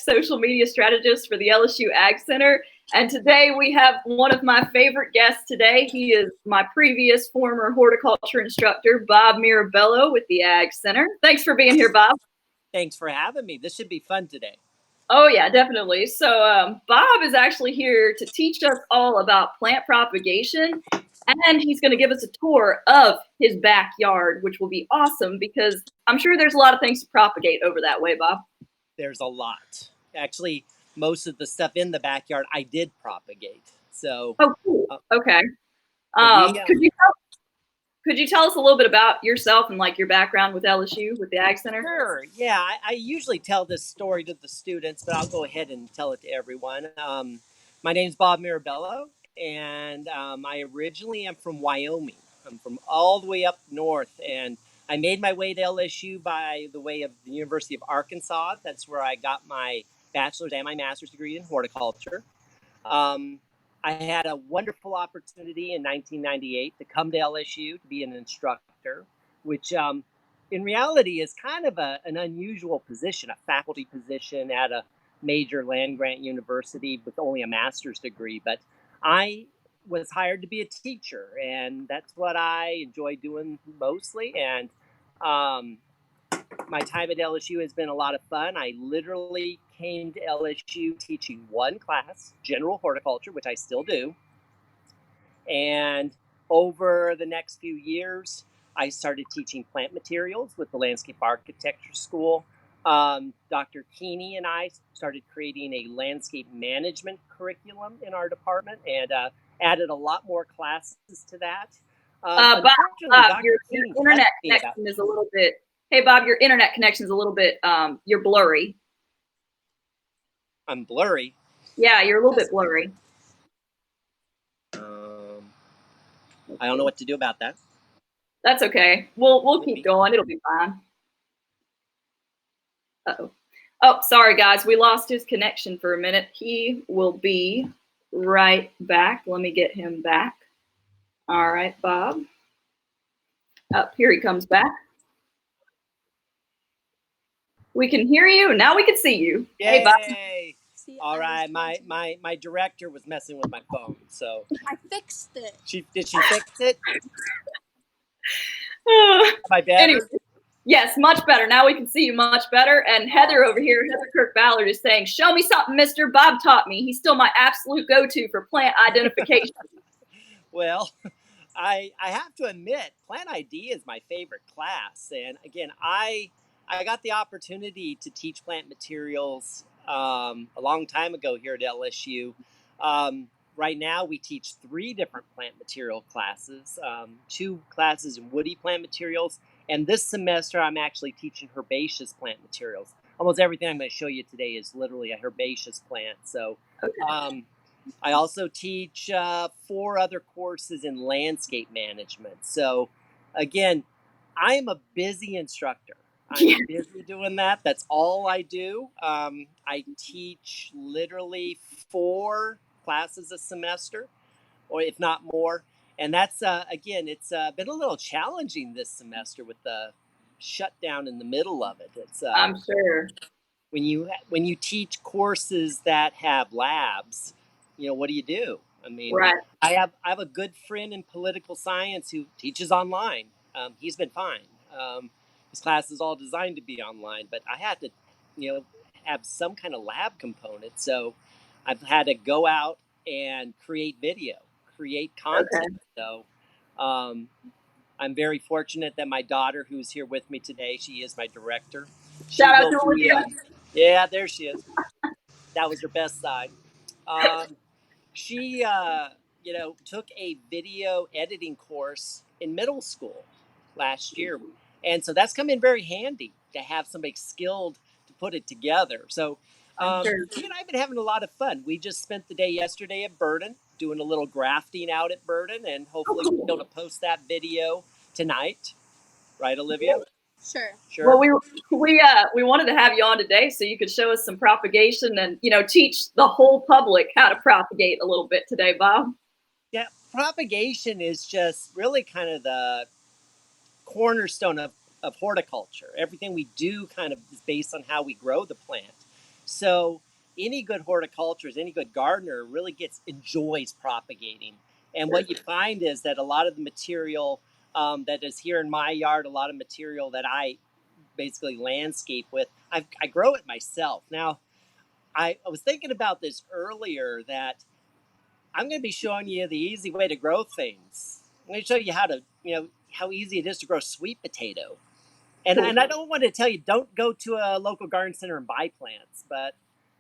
social media strategist for the LSU Ag Center. And today we have one of my favorite guests today. He is my previous former horticulture instructor, Bob Mirabello with the Ag Center. Thanks for being here, Bob. Thanks for having me. This should be fun today. Oh, yeah, definitely. So Bob is actually here to teach us all about plant propagation. And he's going to give us a tour of his backyard, which will be awesome because I'm sure there's a lot of things to propagate over that way, Bob. There's a lot. Actually, most of the stuff in the backyard I did propagate. So. Oh, cool. Okay. Could you tell us a little bit about yourself and like your background with LSU, with the Ag Center? Sure. Yeah, I usually tell this story to the students, but I'll go ahead and tell it to everyone. My name's Bob Mirabello, and I originally am from Wyoming. I'm from all the way up north, and I made my way to LSU by the way of the University of Arkansas. That's where I got my bachelor's and my master's degree in horticulture. I had a wonderful opportunity in 1998 to come to LSU to be an instructor, which in reality is kind of an unusual position, a faculty position at a major land-grant university with only a master's degree. But I was hired to be a teacher, and that's what I enjoy doing mostly. And my time at LSU has been a lot of fun. I literally came to LSU teaching one class, general horticulture, which I still do. And over the next few years, I started teaching plant materials with the Landscape Architecture School. Dr. Keeney and I started creating a landscape management curriculum in our department and added a lot more classes to that. Bob, your internet connection is a little bit. Hey, Bob, your internet connection is a little bit. You're blurry. I'm blurry. Yeah, you're a little bit blurry. I don't know what to do about that. That's okay. We'll keep going. It'll be fine. Uh-oh. Oh, sorry, guys. We lost his connection for a minute. He will be right back. Let me get him back. All right, Bob. Up here he comes back. We can hear you. Now we can see you. Yay. Hey, Bob. All right. My director was messing with my phone, so I fixed it. Did she fix it? Am I better? Anyway, yes, much better. Now we can see you much better. And Heather over here, Heather Kirk-Ballard, is saying, "Show me something, mister. Bob taught me. He's still my absolute go-to for plant identification." Well, I have to admit, Plant ID is my favorite class. And again, I got the opportunity to teach plant materials a long time ago here at LSU. Right now, we teach 3 different plant material classes, 2 classes in woody plant materials, and this semester I'm actually teaching herbaceous plant materials. Almost everything I'm going to show you today is literally a herbaceous plant. So okay. I also teach 4 other courses in landscape management. So again, I am a busy instructor. I'm busy doing that. That's all I do. I teach literally 4 classes a semester, or if not more. And that's, again, it's been a little challenging this semester with the shutdown in the middle of it. It's I'm sure. When you teach courses that have labs, what do? I mean, right. I have a good friend in political science who teaches online. He's been fine. His class is all designed to be online, but I had to, have some kind of lab component. So I've had to go out and create video, create content. Okay. So I'm very fortunate that my daughter, who's here with me today, she is my director. Shout out to Olivia. Yeah, there she is. That was her best side. She, took a video editing course in middle school last year. And so that's come in very handy to have somebody skilled to put it together. So she and I have been having a lot of fun. We just spent the day yesterday at Burden doing a little grafting out at Burden, and hopefully we'll be able to post that video tonight. Right, Olivia? Sure. Well, we wanted to have you on today so you could show us some propagation and, teach the whole public how to propagate a little bit today, Bob. Yeah, propagation is just really kind of the cornerstone of horticulture. Everything we do kind of is based on how we grow the plant. So any good horticulturist, any good gardener really enjoys propagating. And what you find is that a lot of the material that is here in my yard, a lot of material that I basically landscape with, I grow it myself. Now, I was thinking about this earlier that I'm going to be showing you the easy way to grow things. I'm going to show you how easy it is to grow sweet potato. And I don't want to tell you, don't go to a local garden center and buy plants, but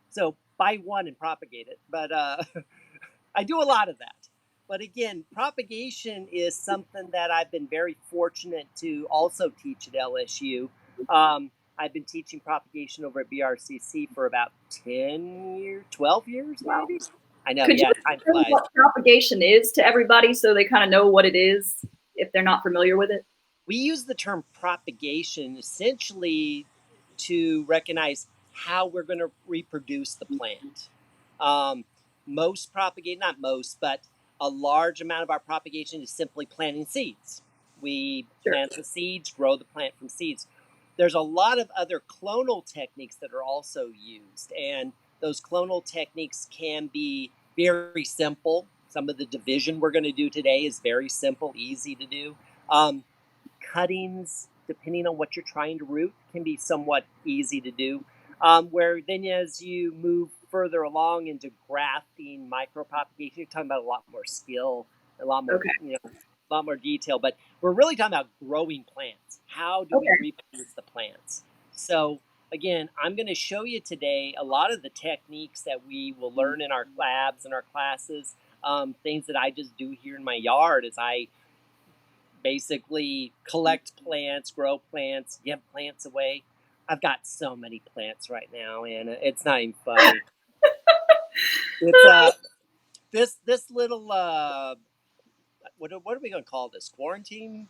so buy one and propagate it. But I do a lot of that. But again, propagation is something that I've been very fortunate to also teach at LSU. I've been teaching propagation over at BRCC for about 10 years, 12 years, Wow. maybe. I know, Could you yeah, time explain flies. what propagation is to everybody so they kind of know what it is if they're not familiar with it? We use the term propagation essentially to recognize how we're going to reproduce the plant. Um, most propagate, not most, but a large amount of our propagation is simply planting seeds. We Sure. plant the seeds, grow the plant from seeds. There's a lot of other clonal techniques that are also used, and those clonal techniques can be very simple. Some of the division we're going to do today is very simple, easy to do. Cuttings, depending on what you're trying to root, can be somewhat easy to do. Where then as you move further along into grafting, micropropagation, you're talking about a lot more skill, a lot more, a lot more detail. But we're really talking about growing plants. How do we reproduce the plants? So again, I'm going to show you today a lot of the techniques that we will learn in our labs and our classes, things that I just do here in my yard as I basically collect plants, grow plants, give plants away. I've got so many plants right now, and it's not even funny. It's this little what are we gonna call this? Quarantine?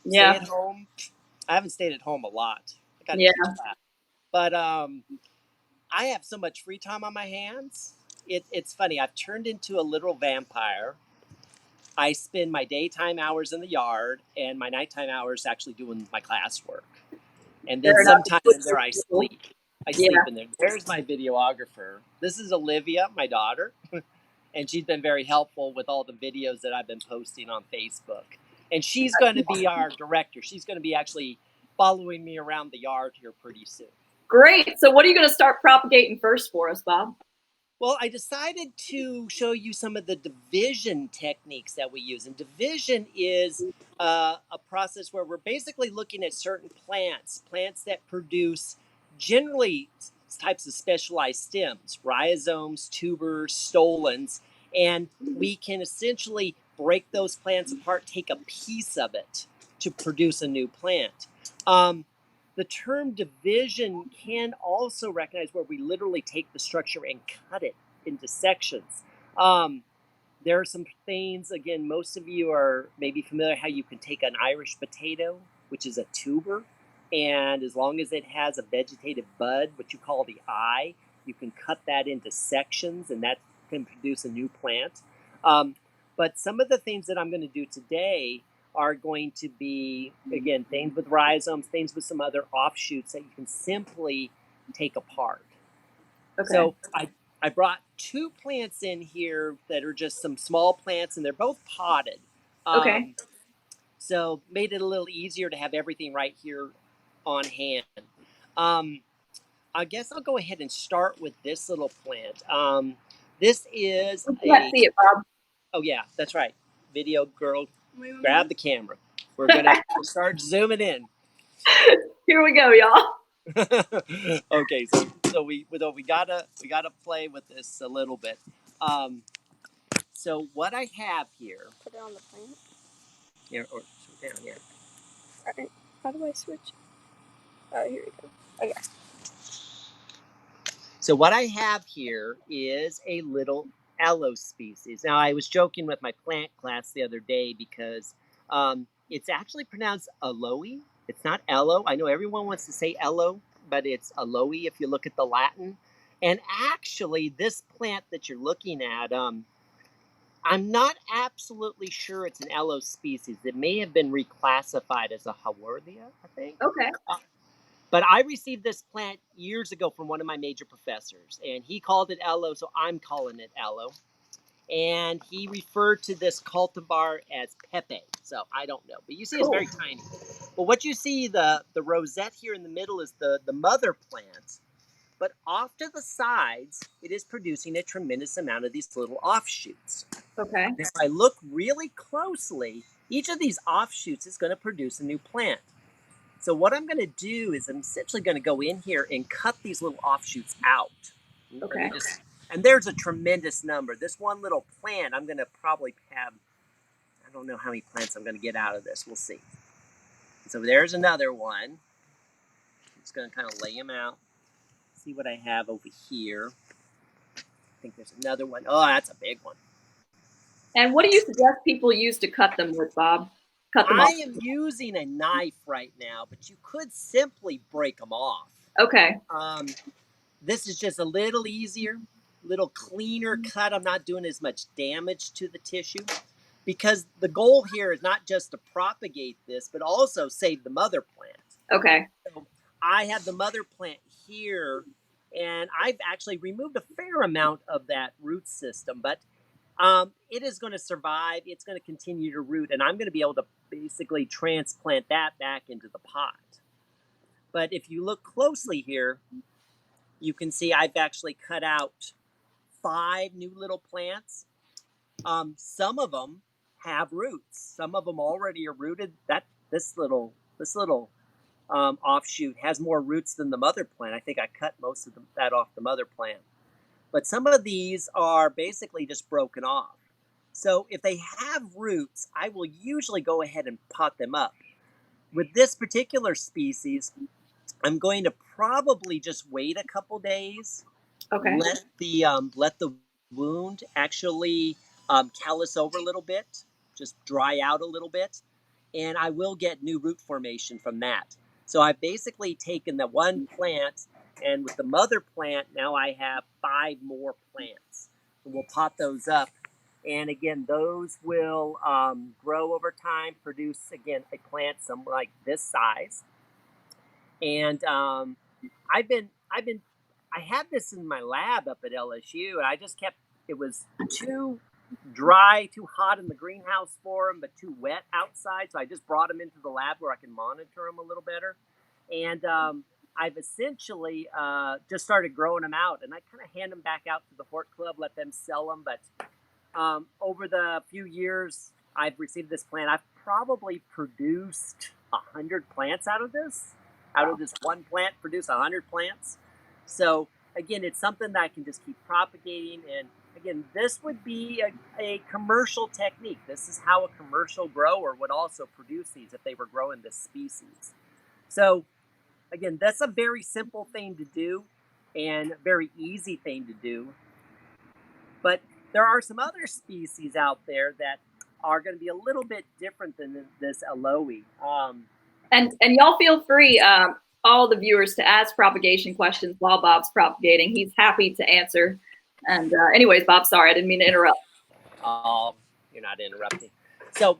Stay Yeah. at home? I haven't stayed at home a lot. I got to Yeah. teach class, but I have so much free time on my hands. It's funny. I've turned into a literal vampire. I spend my daytime hours in the yard and my nighttime hours actually doing my classwork. And then Fair enough. sometime in there I sleep. I Yeah. sleep in there. There's my videographer. This is Olivia, my daughter, and she's been very helpful with all the videos that I've been posting on Facebook. And she's going to be our director. She's going to be actually following me around the yard here pretty soon. Great. So what are you going to start propagating first for us, Bob? Well, I decided to show you some of the division techniques that we use. And division is a process where we're basically looking at certain plants that produce generally types of specialized stems, rhizomes, tubers, stolons, and we can essentially break those plants apart, take a piece of it to produce a new plant. The term division can also recognize where we literally take the structure and cut it into sections. There are some things, again, most of you are maybe familiar how you can take an Irish potato, which is a tuber, and as long as it has a vegetative bud, what you call the eye, you can cut that into sections and that can produce a new plant. But some of the things that I'm going to do today are going to be, again, things with rhizomes, things with some other offshoots that you can simply take apart. Okay. So I brought two plants in here that are just some small plants, and they're both potted. Okay. So made it a little easier to have everything right here on hand. I guess I'll go ahead and start with this little plant. This is we can't see it, Bob. Oh yeah, that's right. Video girl, grab the camera. We're gonna start zooming in. Here we go, y'all. Okay, so we gotta play with this a little bit. So what I have here. Put it on the plant. Yeah, or down here. All right. How do I switch? Oh, here we go. Okay. So what I have here is a little aloe species. Now I was joking with my plant class the other day because it's actually pronounced aloe. It's not aloe. I know everyone wants to say aloe, but it's aloe if you look at the Latin. And actually, this plant that you're looking at, I'm not absolutely sure it's an aloe species. It may have been reclassified as a Haworthia, I think. Okay. But I received this plant years ago from one of my major professors, and he called it aloe, so I'm calling it aloe. And he referred to this cultivar as Pepe. So I don't know, but you see it's very tiny. But what you see, the rosette here in the middle is the mother plant. But off to the sides, it is producing a tremendous amount of these little offshoots. Okay. And if I look really closely, each of these offshoots is going to produce a new plant. So what I'm going to do is I'm essentially going to go in here and cut these little offshoots out. Okay. And there's a tremendous number. This one little plant, I'm going to probably have, I don't know how many plants I'm going to get out of this. We'll see. So there's another one. I'm just going to kind of lay them out. See what I have over here. I think there's another one. Oh, that's a big one. And what do you suggest people use to cut them with, Bob? Cut them off. I am using a knife right now, but you could simply break them off. Okay. This is just a little easier, little cleaner cut. I'm not doing as much damage to the tissue because the goal here is not just to propagate this, but also save the mother plant. Okay. So I have the mother plant here, and I've actually removed a fair amount of that root system, but it is going to survive. It's going to continue to root, and I'm going to be able to basically transplant that back into the pot. But if you look closely here, you can see I've actually cut out 5 new little plants. Some of them have roots. Some of them already are rooted. This little offshoot has more roots than the mother plant. I think I cut most of that off the mother plant. But some of these are basically just broken off. So if they have roots, I will usually go ahead and pot them up. With this particular species, I'm going to probably just wait a couple days. Okay. Let the wound actually callus over a little bit, just dry out a little bit, and I will get new root formation from that. So I've basically taken the one plant, and with the mother plant, now I have 5 more plants. And we'll pot those up. And again, those will grow over time, produce, again, a plant somewhere like this size. And I had this in my lab up at LSU, and I just kept, it was too dry, too hot in the greenhouse for them, but too wet outside. So I just brought them into the lab where I can monitor them a little better. And I've essentially just started growing them out, and I kind of hand them back out to the Hort Club, let them sell them. But over the few years I've received this plant, I've probably produced 100 plants out of this. Out of this one plant, produce 100 plants. So again, it's something that I can just keep propagating. And again, this would be a commercial technique. This is how a commercial grower would also produce these if they were growing this species. So again, that's a very simple thing to do and a very easy thing to do. But there are some other species out there that are going to be a little bit different than this aloe. And y'all feel free, all the viewers, to ask propagation questions while Bob's propagating. He's happy to answer. And anyways, Bob, sorry, I didn't mean to interrupt. You're not interrupting. So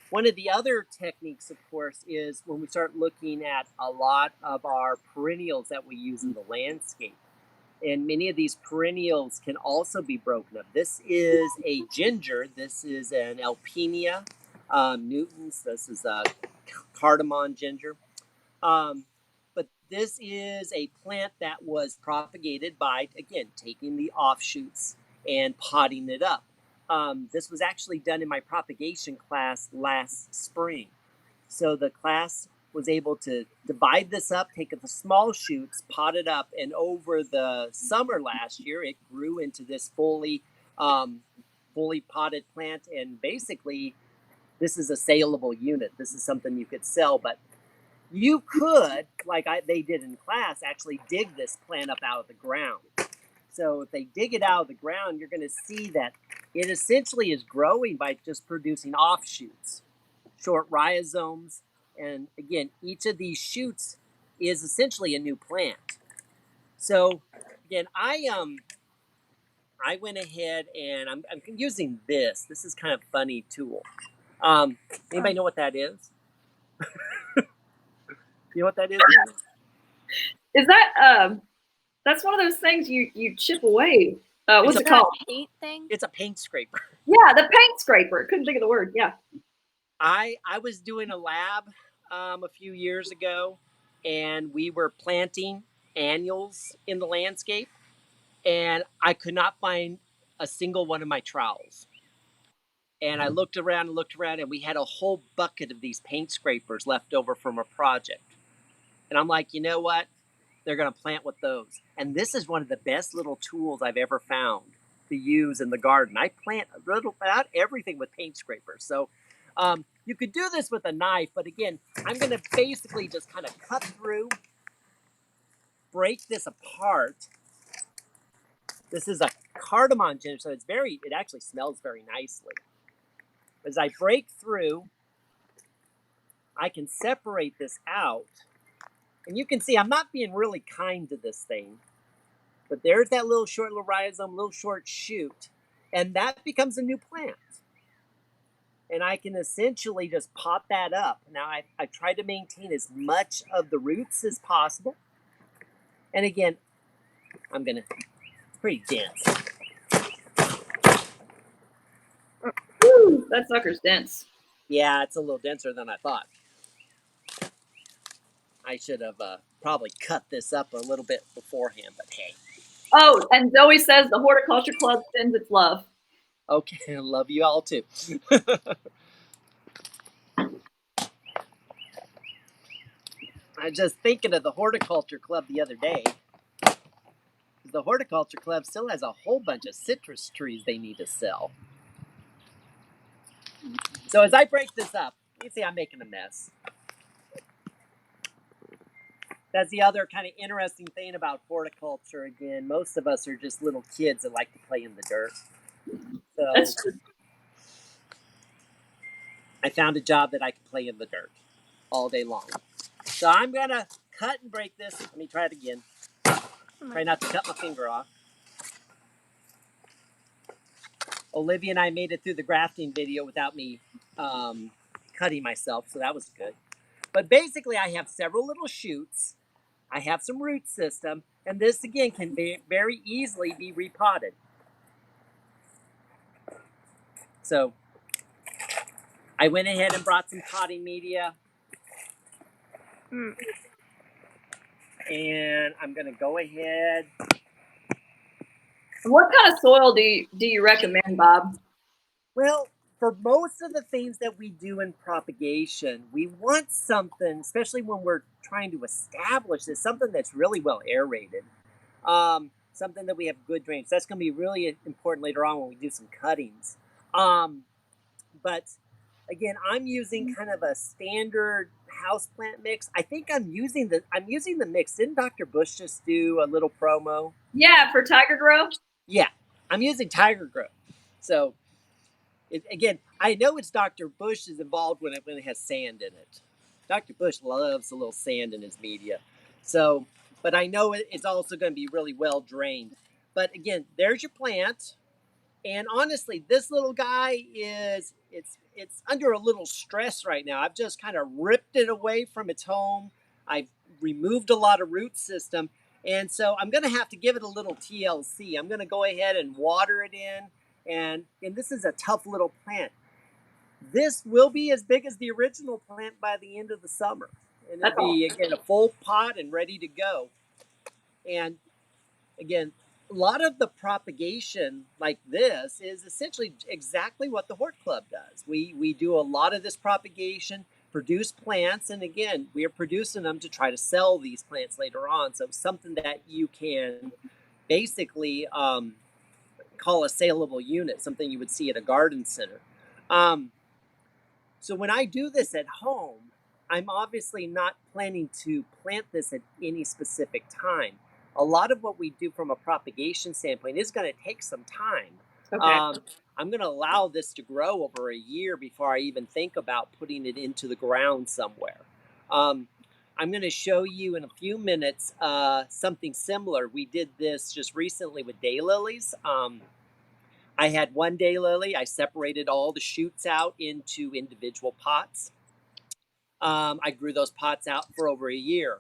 one of the other techniques, of course, is when we start looking at a lot of our perennials that we use in the landscape. And many of these perennials can also be broken up. This is a ginger. This is an Alpinia nutans. This is a cardamom ginger. But this is a plant that was propagated by, again, taking the offshoots and potting it up. This was actually done in my propagation class last spring. So the class was able to divide this up, take the small shoots, pot it up, and over the summer last year, it grew into this fully potted plant. And basically, this is a saleable unit. This is something you could sell, but you could, like they did in class, actually dig this plant up out of the ground. So if they dig it out of the ground, you're going to see that it essentially is growing by just producing offshoots, short rhizomes. And again, each of these shoots is essentially a new plant. So again, I went ahead and I'm using this. This is kind of a funny tool. Anybody know what that is? You know what that is? Is that that's one of those things you chip away. What's it called? Paint thing? It's a paint scraper. Yeah, the paint scraper. Couldn't think of the word. Yeah. I was doing a lab a few years ago, and we were planting annuals in the landscape, and I could not find a single one of my trowels. And I looked around, and we had a whole bucket of these paint scrapers left over from a project. And I'm like, you know what? They're going to plant with those. And this is one of the best little tools I've ever found to use in the garden. I plant about everything with paint scrapers. So you could do this with a knife, but again, I'm going to basically just kind of cut through, break this apart. This is a cardamom ginger, so it actually smells very nicely. As I break through, I can separate this out. And you can see I'm not being really kind to this thing. But there's that little short little rhizome, little short shoot. And that becomes a new plant. And I can essentially just pop that up. Now I try to maintain as much of the roots as possible. And again, it's pretty dense. Woo, that sucker's dense. Yeah, it's a little denser than I thought. I should have probably cut this up a little bit beforehand, but hey. Oh, and Zoe says the Horticulture Club sends its love. Okay, I love you all too. I was just thinking of the Horticulture Club the other day. The Horticulture Club still has a whole bunch of citrus trees they need to sell. So as I break this up, you see I'm making a mess. That's the other kind of interesting thing about horticulture. Again, most of us are just little kids that like to play in the dirt. So That's true. I found a job that I could play in the dirt all day long. So I'm going to cut and break this. Let me try it again. Try not to cut my finger off. Olivia and I made it through the grafting video without me cutting myself, so that was good. But basically, I have several little shoots. I have some root system, and this, again, can very easily be repotted. So I went ahead and brought some potting media. And I'm going to go ahead. What kind of soil do you recommend, Bob? Well, for most of the things that we do in propagation, we want something, especially when we're trying to establish this, something that's really well aerated. Something that we have good drainage. That's going to be really important later on when we do some cuttings. But again, I'm using kind of a standard houseplant mix. I think I'm using the mix. Didn't Dr. Bush just do a little promo? Yeah, for Tiger Grow? Yeah, I'm using Tiger Grow. So again, I know it's Dr. Bush is involved when it has sand in it. Dr. Bush loves a little sand in his media. So, but I know it's also going to be really well drained. But again, there's your plant. And honestly, this little guy it's under a little stress right now. I've just kind of ripped it away from its home. I've removed a lot of root system. And so I'm going to have to give it a little TLC. I'm going to go ahead and water it in. And this is a tough little plant. This will be as big as the original plant by the end of the summer. And it'll be, again, a full pot and ready to go. And again, a lot of the propagation like this is essentially exactly what the Hort Club does. We do a lot of this propagation, produce plants, and again, we are producing them to try to sell these plants later on. So something that you can basically call a saleable unit, something you would see at a garden center. So when I do this at home, I'm obviously not planning to plant this at any specific time. A lot of what we do from a propagation standpoint is going to take some time. Okay. I'm going to allow this to grow over a year before I even think about putting it into the ground somewhere. I'm going to show you in a few minutes something similar. We did this just recently with daylilies. I had one daylily. I separated all the shoots out into individual pots. I grew those pots out for over a year.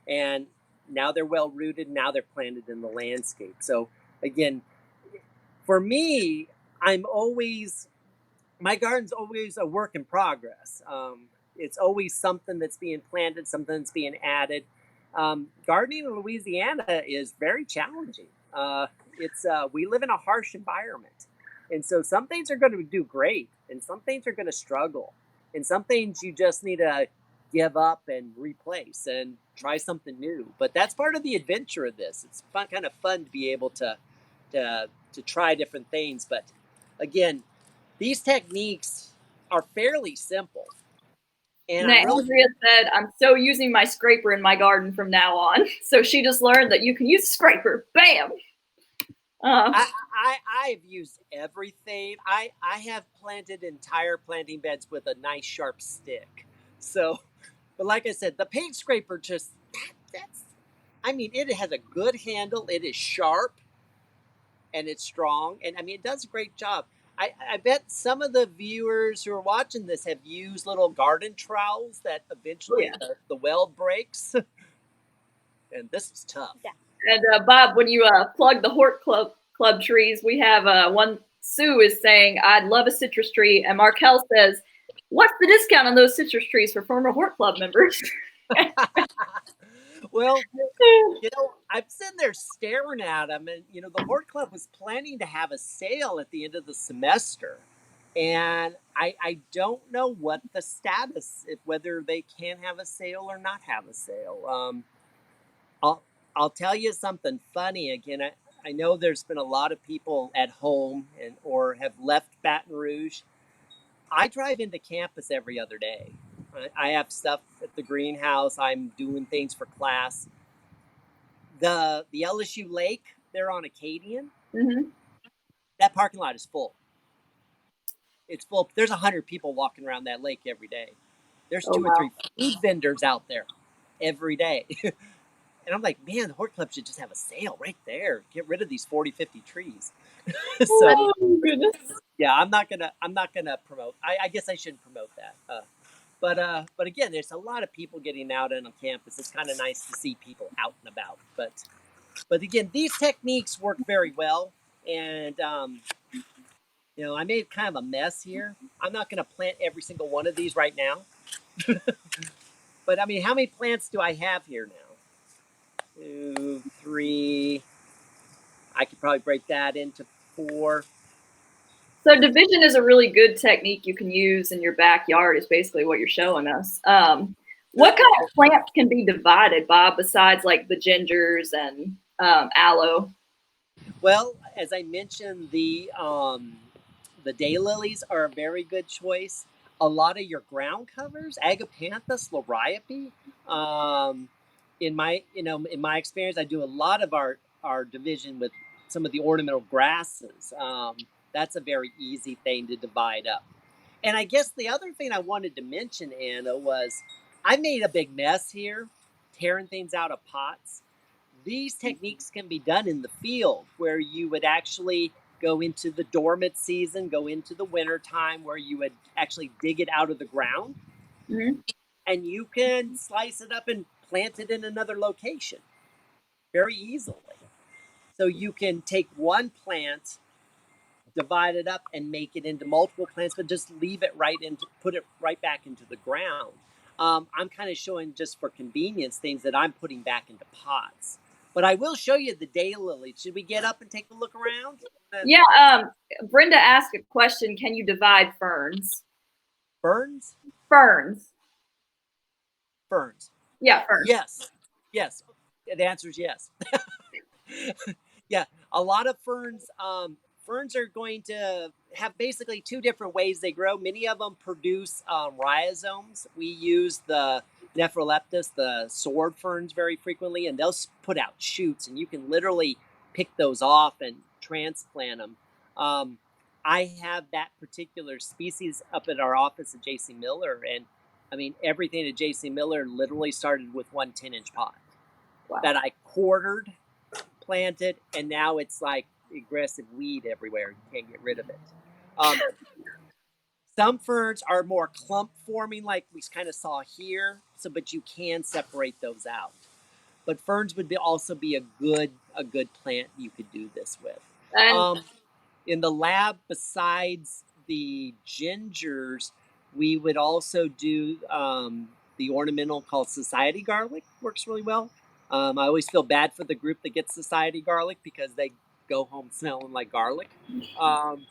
And now they're well rooted. Now they're planted in the landscape. So again, for me, my garden's always a work in progress. It's always something that's being planted, something that's being added. Gardening in Louisiana is very challenging. We live in a harsh environment, and so some things are going to do great, and some things are going to struggle, and some things you just need to give up and replace and try something new. But that's part of the adventure of this. It's kind of fun to be able to try different things. But again, these techniques are fairly simple. And Now, Andrea said, I'm so using my scraper in my garden from now on. So she just learned that you can use a scraper. Bam! I've used everything. I have planted entire planting beds with a nice sharp stick. So, but like I said, the paint scraper it has a good handle. It is sharp and it's strong. And it does a great job. I bet some of the viewers who are watching this have used little garden trowels that eventually the weld breaks. And this is tough. Yeah. And Bob, when you plug the Hort Club trees, we have one. Sue is saying, I'd love a citrus tree. And Markel says, what's the discount on those citrus trees for former Hort Club members? Well, I'm sitting there staring at them, and the Hort Club was planning to have a sale at the end of the semester, and I don't know what the status, whether they can have a sale or not have a sale. I'll tell you something funny. Again, I know there's been a lot of people at home or have left Baton Rouge. I drive into campus every other day. I have stuff at the greenhouse. I'm doing things for class. The LSU lake there on Acadian, that parking lot is full. It's full. There's 100 people walking around that lake every day. There's two or three food vendors out there every day. And I'm like, man, the Hort Club should just have a sale right there. Get rid of these 40, 50 trees. So, oh, goodness. Yeah, I'm not gonna promote. I guess I shouldn't promote that. But again, there's a lot of people getting out on campus. It's kind of nice to see people out and about. But again, these techniques work very well. And I made kind of a mess here. I'm not going to plant every single one of these right now. But how many plants do I have here now? 2, 3. I could probably break that into 4. So division is a really good technique you can use in your backyard, is basically what you're showing us. What kind of plants can be divided, Bob, besides like the gingers and aloe? Well, as I mentioned, the daylilies are a very good choice. A lot of your ground covers, Agapanthus liriope. In my experience, I do a lot of our division with some of the ornamental grasses. That's a very easy thing to divide up. And I guess the other thing I wanted to mention, Anna, was I made a big mess here, tearing things out of pots. These techniques can be done in the field, where you would actually go into the dormant season, go into the winter time, where you would actually dig it out of the ground. And you can slice it up and plant it in another location very easily. So you can take one plant, divide it up, and make it into multiple plants, but just put it right back into the ground. I'm kind of showing, just for convenience, things that I'm putting back into pots. But I will show you the daylilies. Should we get up and take a look around? Yeah. Brenda asked a question. Can you divide ferns? Ferns? Ferns. Ferns. Yeah, ferns. Yes. The answer is yes. Yeah, a lot of ferns. Ferns are going to have basically 2 different ways they grow. Many of them produce rhizomes. We use the Nephroleptus, the sword ferns, very frequently, and they'll put out shoots, and you can literally pick those off and transplant them. I have that particular species up at our office at J.C. Miller, and everything at J.C. Miller literally started with one 10-inch pot that I quartered, planted, and now it's like aggressive weed everywhere. You can't get rid of it. Some ferns are more clump forming, like we kind of saw here, but you can separate those out. but ferns would also be a good plant you could do this with. And In the lab, besides the gingers, we would also do the ornamental called society garlic. Works really well. I always feel bad for the group that gets society garlic because they go home smelling like garlic. Um,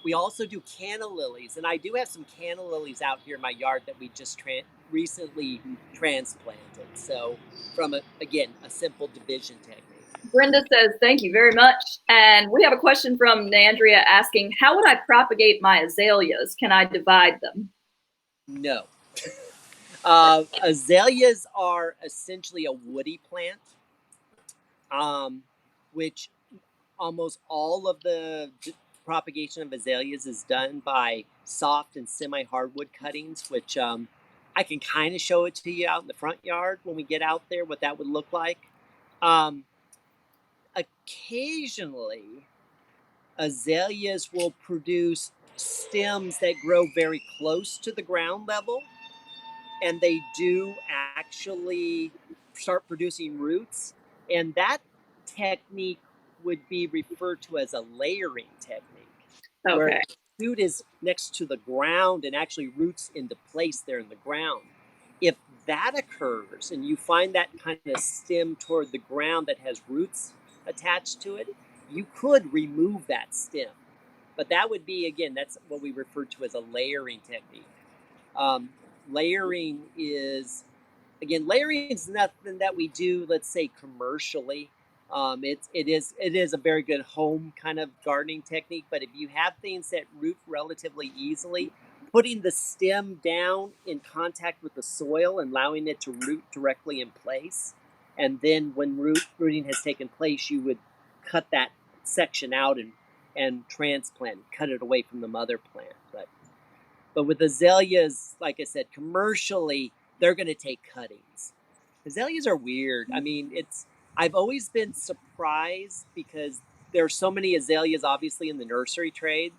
we also do canna lilies, and I do have some canna lilies out here in my yard that we just recently transplanted. So from again a simple division technique. Brenda says, thank you very much. And we have a question from Nandria asking, how would I propagate my azaleas? Can I divide them? No. Azaleas are essentially a woody plant, which almost all of the propagation of azaleas is done by soft and semi-hardwood cuttings, which I can kind of show it to you out in the front yard when we get out there, what that would look like. Occasionally, azaleas will produce stems that grow very close to the ground level, and they do actually start producing roots. And that technique would be referred to as a layering technique, where Okay. the shoot is next to the ground and actually roots into place there in the ground. If that occurs and you find that kind of stem toward the ground that has roots attached to it, you could remove that stem. But that would be, again, that's what we refer to as a layering technique. Layering is, again, layering is nothing that we do, let's say, commercially. It is a very good home kind of gardening technique. But if you have things that root relatively easily, putting the stem down in contact with the soil and allowing it to root directly in place, and then when rooting has taken place, you would cut that section out and transplant, cut it away from the mother plant. But with azaleas, like I said, commercially, they're going to take cuttings. Azaleas are weird. I mean, I've always been surprised because there are so many azaleas, obviously, in the nursery trade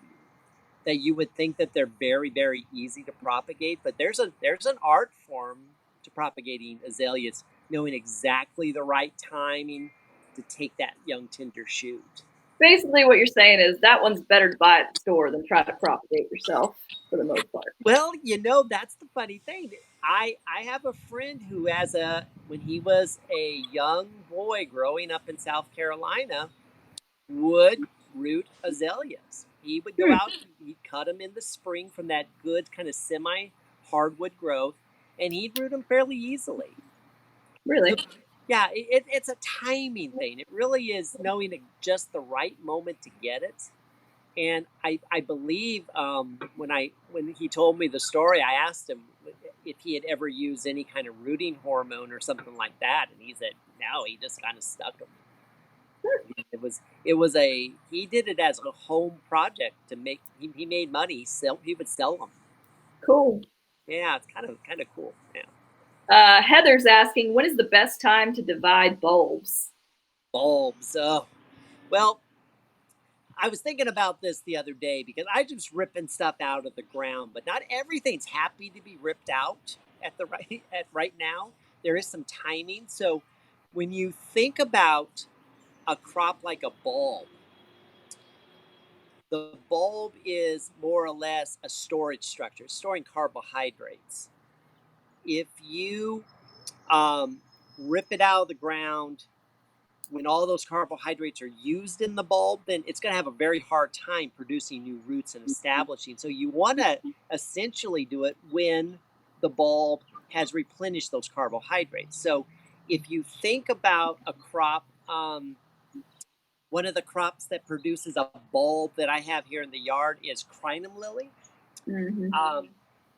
that you would think that they're very, very easy to propagate. But there's an art form to propagating azaleas, knowing exactly the right timing to take that young tender shoot. Basically, what you're saying is that one's better to buy at the store than try to propagate yourself for the most part. Well, that's the funny thing. I have a friend who when he was a young boy growing up in South Carolina, would root azaleas. He would go out, he'd cut them in the spring from that good kind of semi hardwood growth, and he'd root them fairly easily. Really? Yeah, it's a timing thing. It really is knowing just the right moment to get it. And I believe when he told me the story, I asked him if he had ever used any kind of rooting hormone or something like that, and he said no. He just kind of stuck them. He did it as a home project to make. He made money. He would sell them. Cool. Yeah, it's kind of cool. Yeah. Heather's asking, when is the best time to divide bulbs? Bulbs. Well, I was thinking about this the other day because I just ripping stuff out of the ground, but not everything's happy to be ripped out at right now. There is some timing. So when you think about a crop like a bulb, the bulb is more or less a storage structure, storing carbohydrates. If you rip it out of the ground when all those carbohydrates are used in the bulb, then it's going to have a very hard time producing new roots and establishing. So you want to essentially do it when the bulb has replenished those carbohydrates. So if you think about a crop, one of the crops that produces a bulb that I have here in the yard is crinum lily. Mm-hmm.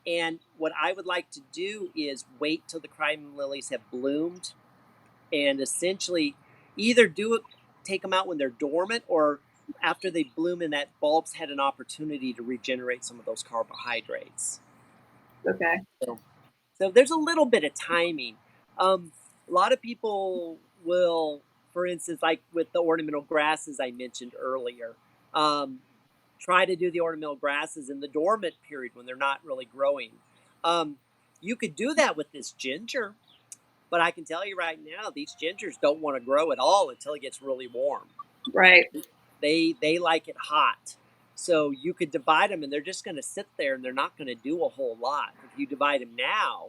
And what I would like to do is wait till the crinum lilies have bloomed and essentially either take them out when they're dormant, or after they bloom and that bulb's had an opportunity to regenerate some of those carbohydrates. Okay. So there's a little bit of timing. A lot of people will, for instance, like with the ornamental grasses I mentioned earlier, try to do the ornamental grasses in the dormant period when they're not really growing. You could do that with this ginger. But I can tell you right now, these gingers don't want to grow at all until it gets really warm. Right. They like it hot. So you could divide them and they're just going to sit there and they're not going to do a whole lot. If you divide them now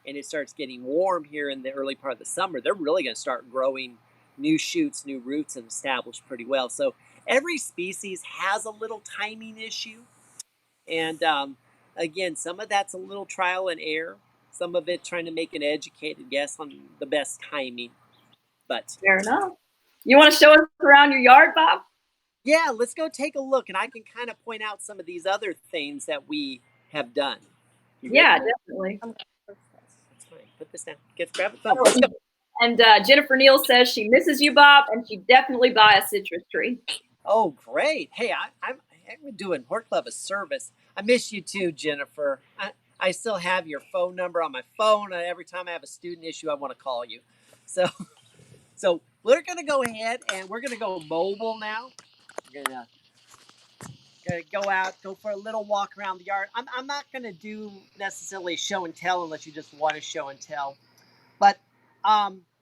and it starts getting warm here in the early part of the summer, they're really going to start growing new shoots, new roots, and establish pretty well. So every species has a little timing issue. And again, some of that's a little trial and error. Some of it trying to make an educated guess on the best timing. But fair enough. You want to show us around your yard, Bob? yeah, let's go take a look, and I can kind of point out some of these other things that we have done. Yeah, definitely. That's fine. Put this down. Grab a phone. Oh, and Jennifer Neal says she misses you, Bob, and she'd definitely buy a citrus tree. Oh, great. Hey, I'm doing Hort Club a service. I miss you too, Jennifer. I still have your phone number on my phone. Every time I have a student issue, I want to call you. So we're going to go ahead and we're going to go mobile now. We're going to go out, go for a little walk around the yard. I'm not going to do necessarily show and tell unless you just want to show and tell. But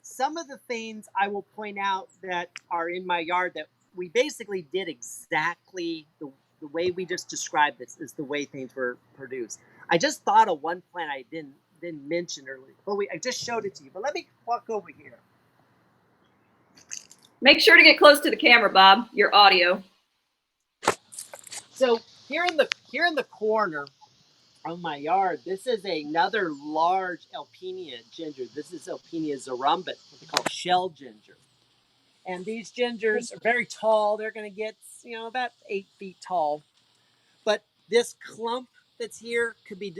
some of the things I will point out that are in my yard that we basically did exactly the way we just described this is the way things were produced. I just thought of one plant I didn't mention earlier. But I just showed it to you. But let me walk over here. Make sure to get close to the camera, Bob. Your audio. So here in the corner of my yard, this is another large Alpinia ginger. This is Alpinia zarumbit, what they call shell ginger. And these gingers are very tall. They're going to get, about 8 feet tall. But this clump that's here could be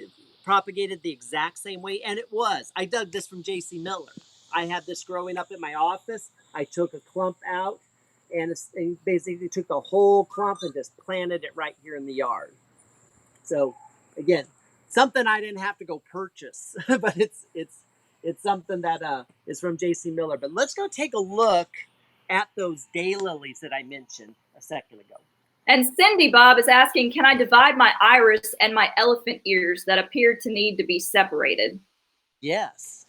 propagated the exact same way. And it was. I dug this from J.C. Miller. I had this growing up in my office. I took a clump out and basically took the whole clump and just planted it right here in the yard. So, again, something I didn't have to go purchase, but it's something that is from J.C. Miller. But let's go take a look at those daylilies that I mentioned a second ago. And Cindy, Bob, is asking, can I divide my iris and my elephant ears that appear to need to be separated? Yes.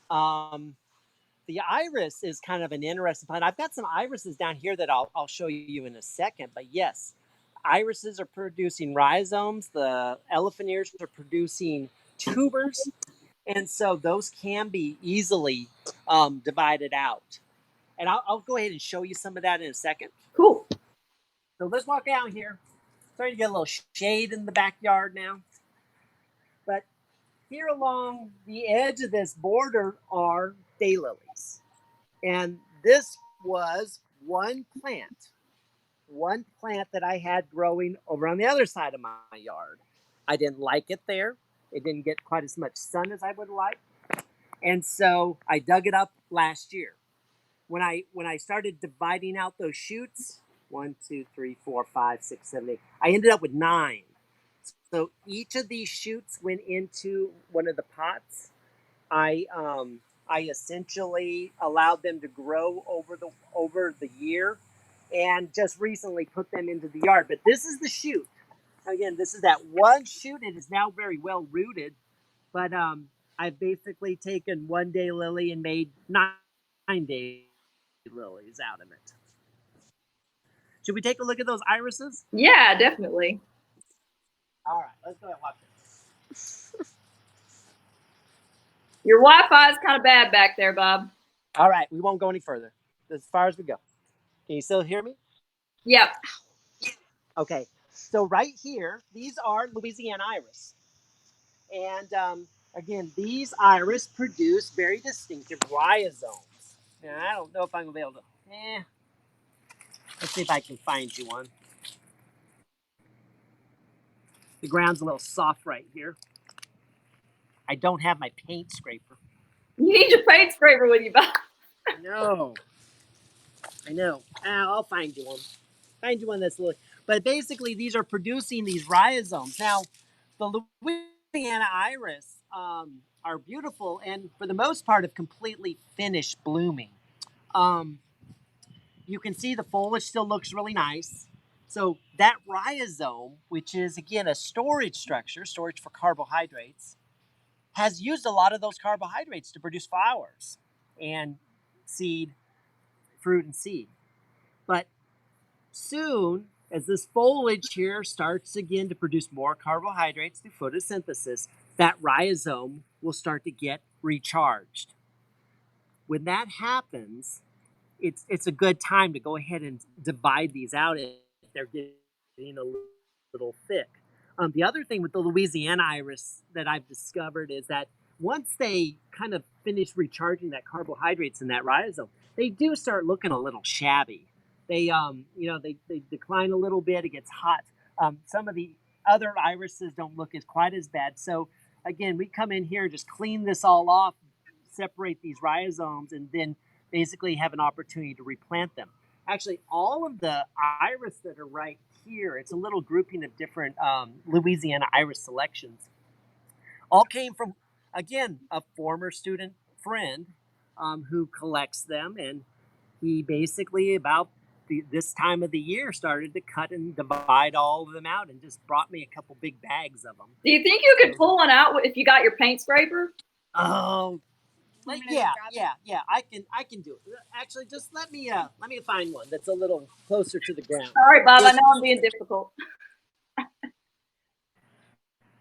The iris is kind of an interesting plant. I've got some irises down here that I'll show you in a second. But yes, irises are producing rhizomes. The elephant ears are producing tubers. And so those can be easily divided out. And I'll go ahead and show you some of that in a second. Cool. So let's walk out here. Starting to get a little shade in the backyard now. But here along the edge of this border are daylilies. And this was one plant that I had growing over on the other side of my yard. I didn't like it there. It didn't get quite as much sun as I would like. And so I dug it up last year. When I started dividing out those shoots, 1, 2, 3, 4, 5, 6, 7, 8, I ended up with 9. So each of these shoots went into one of the pots. I essentially allowed them to grow over the year, and just recently put them into the yard. But this is the shoot. Again, this is that one shoot. It is now very well rooted, but I've basically taken one daylily and made 9 daylilies out of it. Should we take a look at those irises? Yeah, definitely. All right, let's go ahead and watch it. Your Wi-Fi is kind of bad back there, Bob. All right, we won't go any further. As far as we go. Can you still hear me? Yep. Okay, so right here, these are Louisiana Iris. And again, these iris produce very distinctive rhizomes. Now, I don't know if I'm going to be able to... Let's see if I can find you one. The ground's a little soft right here. I don't have my paint scraper. You need your paint scraper with you, Bob. I know. I'll find you one. Find you one that's little. But basically, these are producing these rhizomes. Now, the Louisiana Iris are beautiful and, for the most part, have completely finished blooming. You can see the foliage still looks really nice. So that rhizome, which is, again, a storage structure, storage for carbohydrates, has used a lot of those carbohydrates to produce flowers. and seed, fruit, and seed. But soon, as this foliage here starts again to produce more carbohydrates through photosynthesis, that rhizome will start to get recharged. When that happens, it's a good time to go ahead and divide these out if they're getting a little thick. The other thing with the Louisiana Iris that I've discovered is that once they kind of finish recharging that carbohydrates in that rhizome, they do start looking a little shabby. They decline a little bit. It gets hot. Some of the other irises don't look as quite as bad. So again, we come in here, just clean this all off, separate these rhizomes, and then basically have an opportunity to replant them. Actually, all of the iris that are right here, it's a little grouping of different Louisiana iris selections, all came from, again, a former student friend who collects them. And he basically, about this time of the year, started to cut and divide all of them out and just brought me a couple big bags of them. Do you think you could pull one out if you got your paint scraper? Oh, yeah. I can do it. Actually, just let me find one that's a little closer to the ground. All right, Bob. I know I'm being difficult.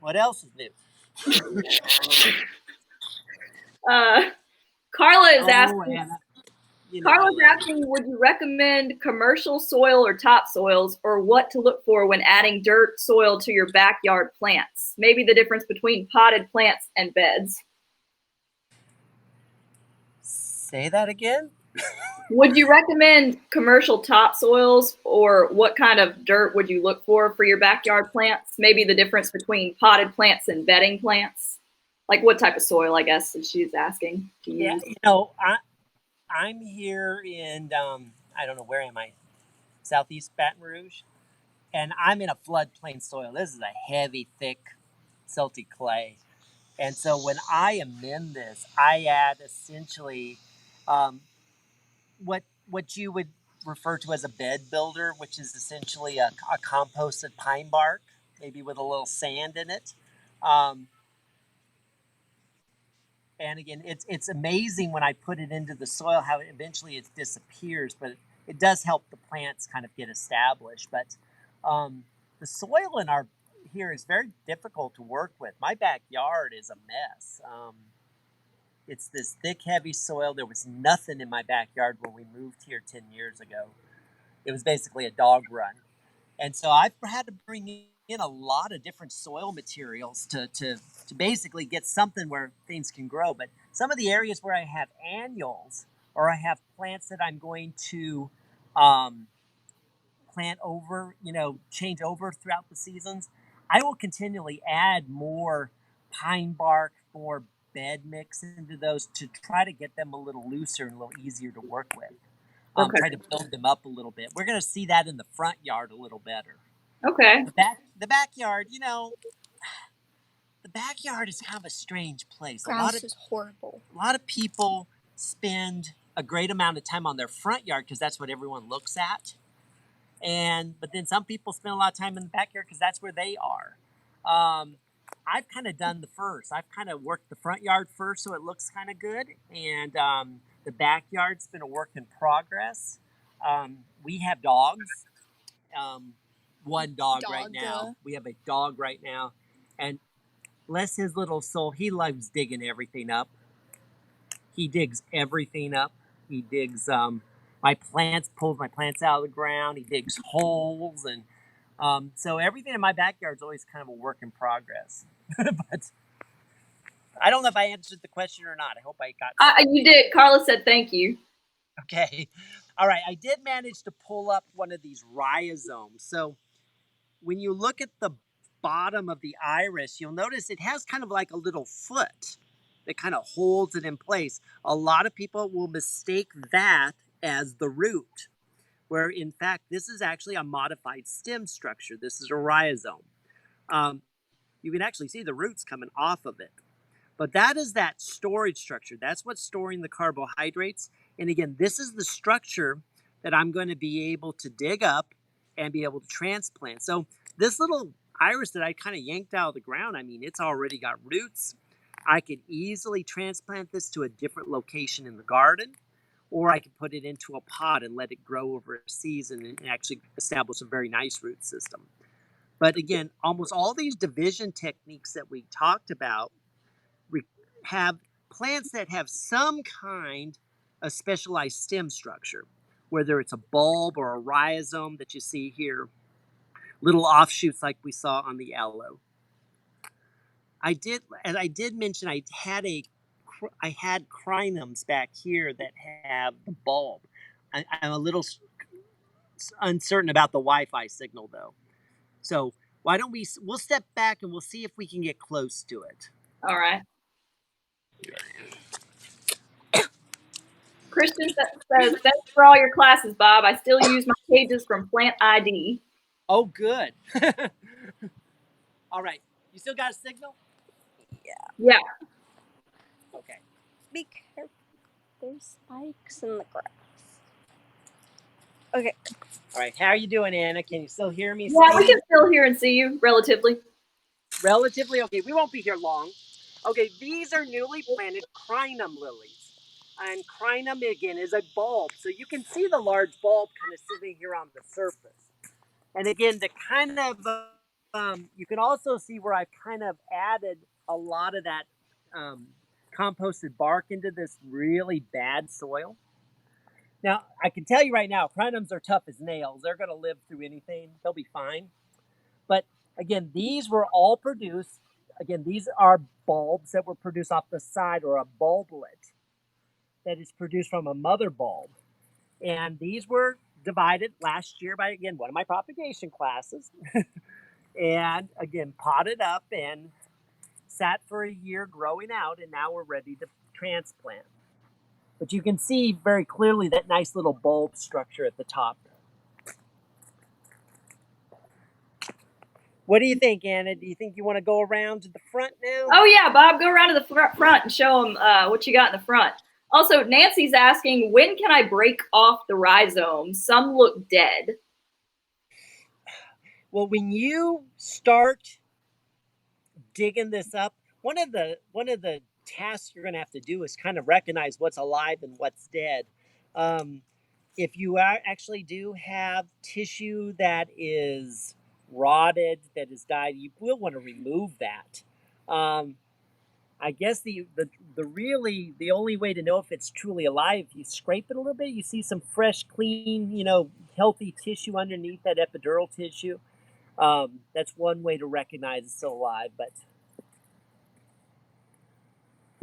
What else is new? Carla is asking. Anna, Carla's asking, would you recommend commercial soil or topsoils, or what to look for when adding dirt soil to your backyard plants? Maybe the difference between potted plants and beds. Say that again? Would you recommend commercial topsoils, or what kind of dirt would you look for your backyard plants? Maybe the difference between potted plants and bedding plants. Like what type of soil, I guess, she's asking to use. Yeah, I'm here in, I don't know, where am I? Southeast Baton Rouge. And I'm in a floodplain soil. This is a heavy, thick, silty clay. And so when I amend this, I add essentially what you would refer to as a bed builder, which is essentially a composted pine bark, maybe with a little sand in it. And again, it's amazing when I put it into the soil how eventually it disappears, but it does help the plants kind of get established. But the soil in our here is very difficult to work with. My backyard is a mess. It's this thick, heavy soil. There was nothing in my backyard when we moved here 10 years ago. It was basically a dog run. And so I've had to bring in a lot of different soil materials to basically get something where things can grow. But some of the areas where I have annuals or I have plants that I'm going to plant over, change over throughout the seasons, I will continually add more pine bark, more bed mix into those to try to get them a little looser and a little easier to work with. Okay. Try to build them up a little bit. We're going to see that in the front yard a little better. Okay. The backyard, the backyard is kind of a strange place. Grass is horrible. A lot of people spend a great amount of time on their front yard because that's what everyone looks at. But then some people spend a lot of time in the backyard because that's where they are. I've kind of done the first. I've kind of worked the front yard first so it looks kind of good. And the backyard's been a work in progress. We have dogs. One dog right now. We have a dog right now. And bless his little soul, he loves digging everything up. He digs everything up. He digs my plants, pulls my plants out of the ground. He digs holes. And so everything in my backyard is always kind of a work in progress. But I don't know if I answered the question or not. I hope I got you did. Carla said thank you. Okay. All right. I did manage to pull up one of these rhizomes. So when you look at the bottom of the iris, you'll notice it has kind of like a little foot that kind of holds it in place. A lot of people will mistake that as the root, where in fact, this is actually a modified stem structure. This is a rhizome. You can actually see the roots coming off of it. But that is that storage structure. That's what's storing the carbohydrates. And again, this is the structure that I'm going to be able to dig up and be able to transplant. So this little iris that I kind of yanked out of the ground, I mean, it's already got roots. I could easily transplant this to a different location in the garden, or I could put it into a pot and let it grow over a season and actually establish a very nice root system. But again, almost all these division techniques that we talked about have plants that have some kind of specialized stem structure, whether it's a bulb or a rhizome that you see here, little offshoots like we saw on the aloe. I did mention I had crinums back here that have the bulb. I'm a little uncertain about the Wi-Fi signal though. So why don't we'll step back and we'll see if we can get close to it. All right. Christian says, thanks for all your classes, Bob. I still use my pages from Plant ID. Oh, good. All right. You still got a signal? Yeah. Okay. Be careful. There's spikes in the grass. Okay. All right. How are you doing, Anna? Can you still hear me? Yeah, we can still hear and see you relatively. Relatively? Okay. We won't be here long. Okay. These are newly planted crinum lilies. And crinum, again, is a bulb. So you can see the large bulb kind of sitting here on the surface. And again, the kind of, you can also see where I've kind of added a lot of that composted bark into this really bad soil. Now, I can tell you right now, crinums are tough as nails. They're going to live through anything. They'll be fine. But again, these were all produced. Again, these are bulbs that were produced off the side, or a bulblet that is produced from a mother bulb. And these were divided last year by, again, one of my propagation classes. And again, potted up and sat for a year growing out, and now we're ready to transplant. But you can see very clearly that nice little bulb structure at the top. What do you think, Anna? Do you think you want to go around to the front now? Oh, yeah, Bob, go around to the front and show them what you got in the front. Also, Nancy's asking, when can I break off the rhizomes? Some look dead. Well, when you start digging this up, one of the tasks you're going to have to do is kind of recognize what's alive and what's dead. If you actually do have tissue that is rotted, that has died, you will want to remove that. I guess the only way to know if it's truly alive, you scrape it a little bit, you see some fresh, clean, healthy tissue underneath that epidural tissue. That's one way to recognize it's still alive. But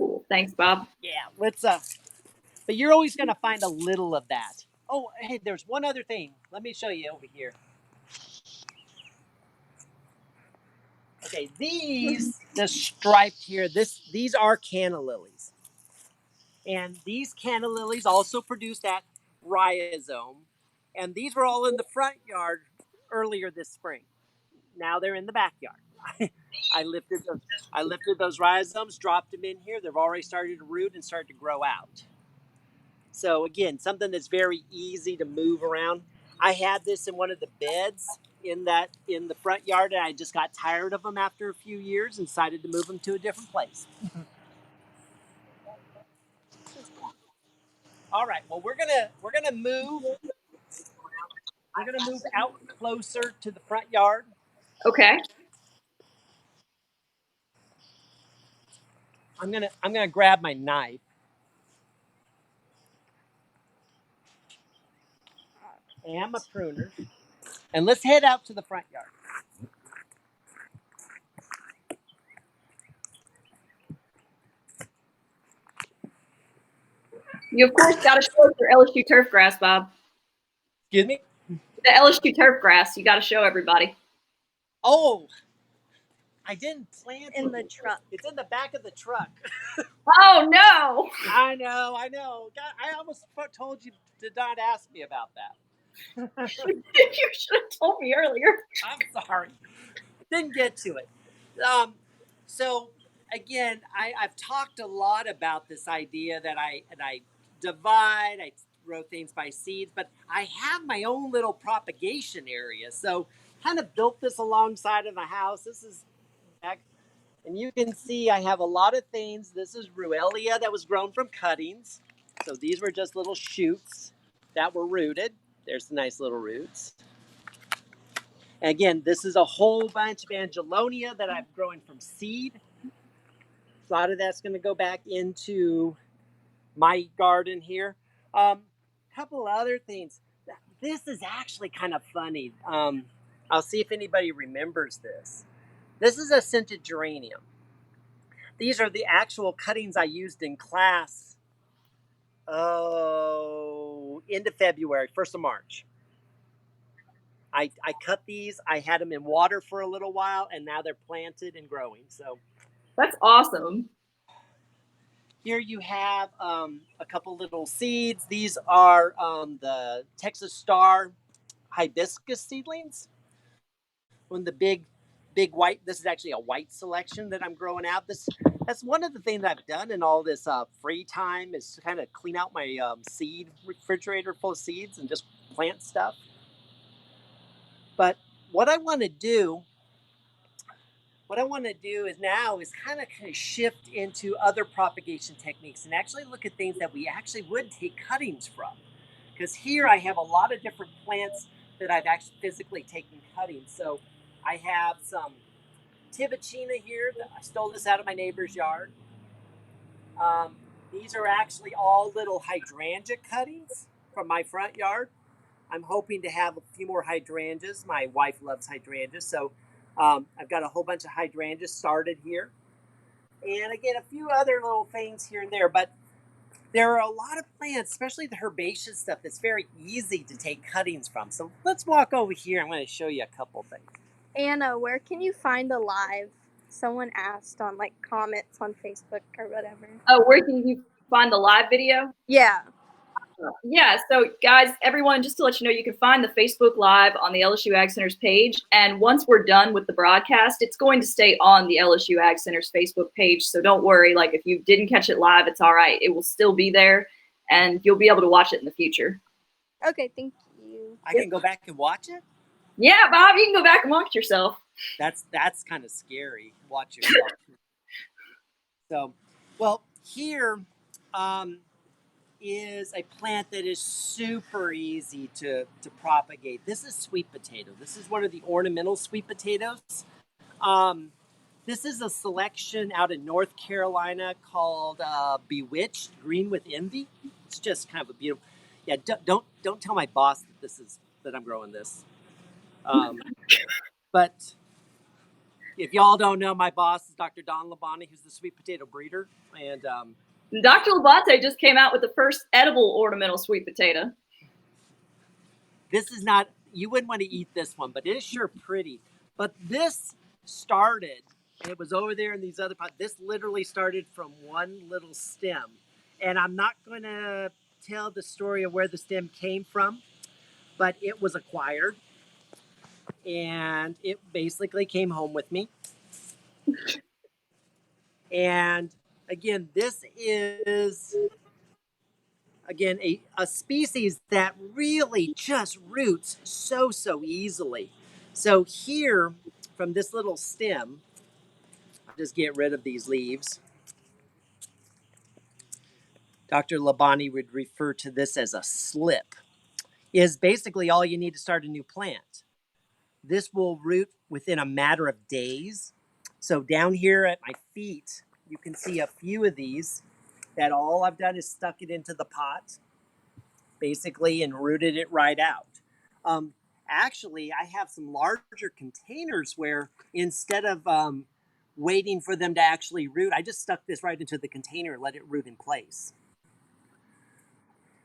Cool. Thanks, Bob. yeah, let's but you're always going to find a little of that. Oh, hey, there's one other thing. Let me show you over here. Okay, the striped here, these are canna lilies. And these canna lilies also produce that rhizome. And these were all in the front yard earlier this spring. Now they're in the backyard. I lifted those rhizomes, dropped them in here. They've already started to root and start to grow out. So again, something that's very easy to move around. I had this in one of the beds in the front yard, and I just got tired of them after a few years and decided to move them to a different place. All right. Well, we're gonna move out closer to the front yard. Okay. I'm gonna grab my knife. And my pruner. And let's head out to the front yard. You, of course, got to show us your LSU turf grass, Bob. Excuse me? The LSU turf grass, you got to show everybody. Oh, I didn't plant in the truck. It's in the back of the truck. Oh, no. I know. God, I almost told you to not ask me about that. You should have told me earlier. I'm sorry. Didn't get to it. So again, I've talked a lot about this idea that I divide, I grow things by seeds, but I have my own little propagation area. So kind of built this alongside of the house. This is back And you can see I have a lot of things. This is Ruellia that was grown from cuttings. So these were just little shoots that were rooted. There's the nice little roots. And again, this is a whole bunch of Angelonia that I've grown from seed. A lot of that's going to go back into my garden here. Couple other things. This is actually kind of funny. I'll see if anybody remembers this. This is a scented geranium. These are the actual cuttings I used in class. Oh, end of February, 1st of March. I cut these. I had them in water for a little while, and now they're planted and growing. So that's awesome. Here you have a couple little seeds. These are the Texas Star Hibiscus seedlings. One of the big white. This is actually a white selection that I'm growing out. That's one of the things I've done in all this free time is to kind of clean out my seed refrigerator full of seeds and just plant stuff. But what I want to do is now is kind of shift into other propagation techniques and actually look at things that we actually would take cuttings from. Because here I have a lot of different plants that I've actually physically taken cuttings. So I have some Tibicina here. I stole this out of my neighbor's yard. These are actually all little hydrangea cuttings from my front yard. I'm hoping to have a few more hydrangeas. My wife loves hydrangeas, so I've got a whole bunch of hydrangeas started here. And again, a few other little things here and there, but there are a lot of plants, especially the herbaceous stuff, that's very easy to take cuttings from. So let's walk over here. I'm going to show you a couple things. Anna, where can you find the live? Someone asked on like comments on Facebook or whatever. Oh, where can you find the live video? Yeah. Yeah, so guys, everyone, just to let you know, you can find the Facebook Live on the LSU Ag Center's page. And once we're done with the broadcast, it's going to stay on the LSU Ag Center's Facebook page. So don't worry, like if you didn't catch it live, it's all right. It will still be there and you'll be able to watch it in the future. Okay, thank you. I can go back and watch it? Yeah, Bob, you can go back and watch yourself. That's kind of scary. Watch yourself. So, well, here is a plant that is super easy to propagate. This is sweet potato. This is one of the ornamental sweet potatoes. This is a selection out in North Carolina called Bewitched Green with Envy. It's just kind of a beautiful. Yeah, don't tell my boss that I'm growing this. But if y'all don't know, my boss is Dr. Don Labonte, who's the sweet potato breeder, and Dr. Labonte just came out with the first edible ornamental sweet potato. This is not, you wouldn't want to eat this one, but it is sure pretty. But this started, and it was over there in these other pots. This literally started from one little stem. And I'm not going to tell the story of where the stem came from, but it was acquired. And it basically came home with me. And again, this is a species that really just roots so easily. So here, from this little stem, I'll just get rid of these leaves. Dr. Labonte would refer to this as a slip. Is basically all you need to start a new plant. This will root within a matter of days. So down here at my feet, you can see a few of these that all I've done is stuck it into the pot, basically, and rooted it right out. Actually, I have some larger containers where instead of waiting for them to actually root, I just stuck this right into the container and let it root in place.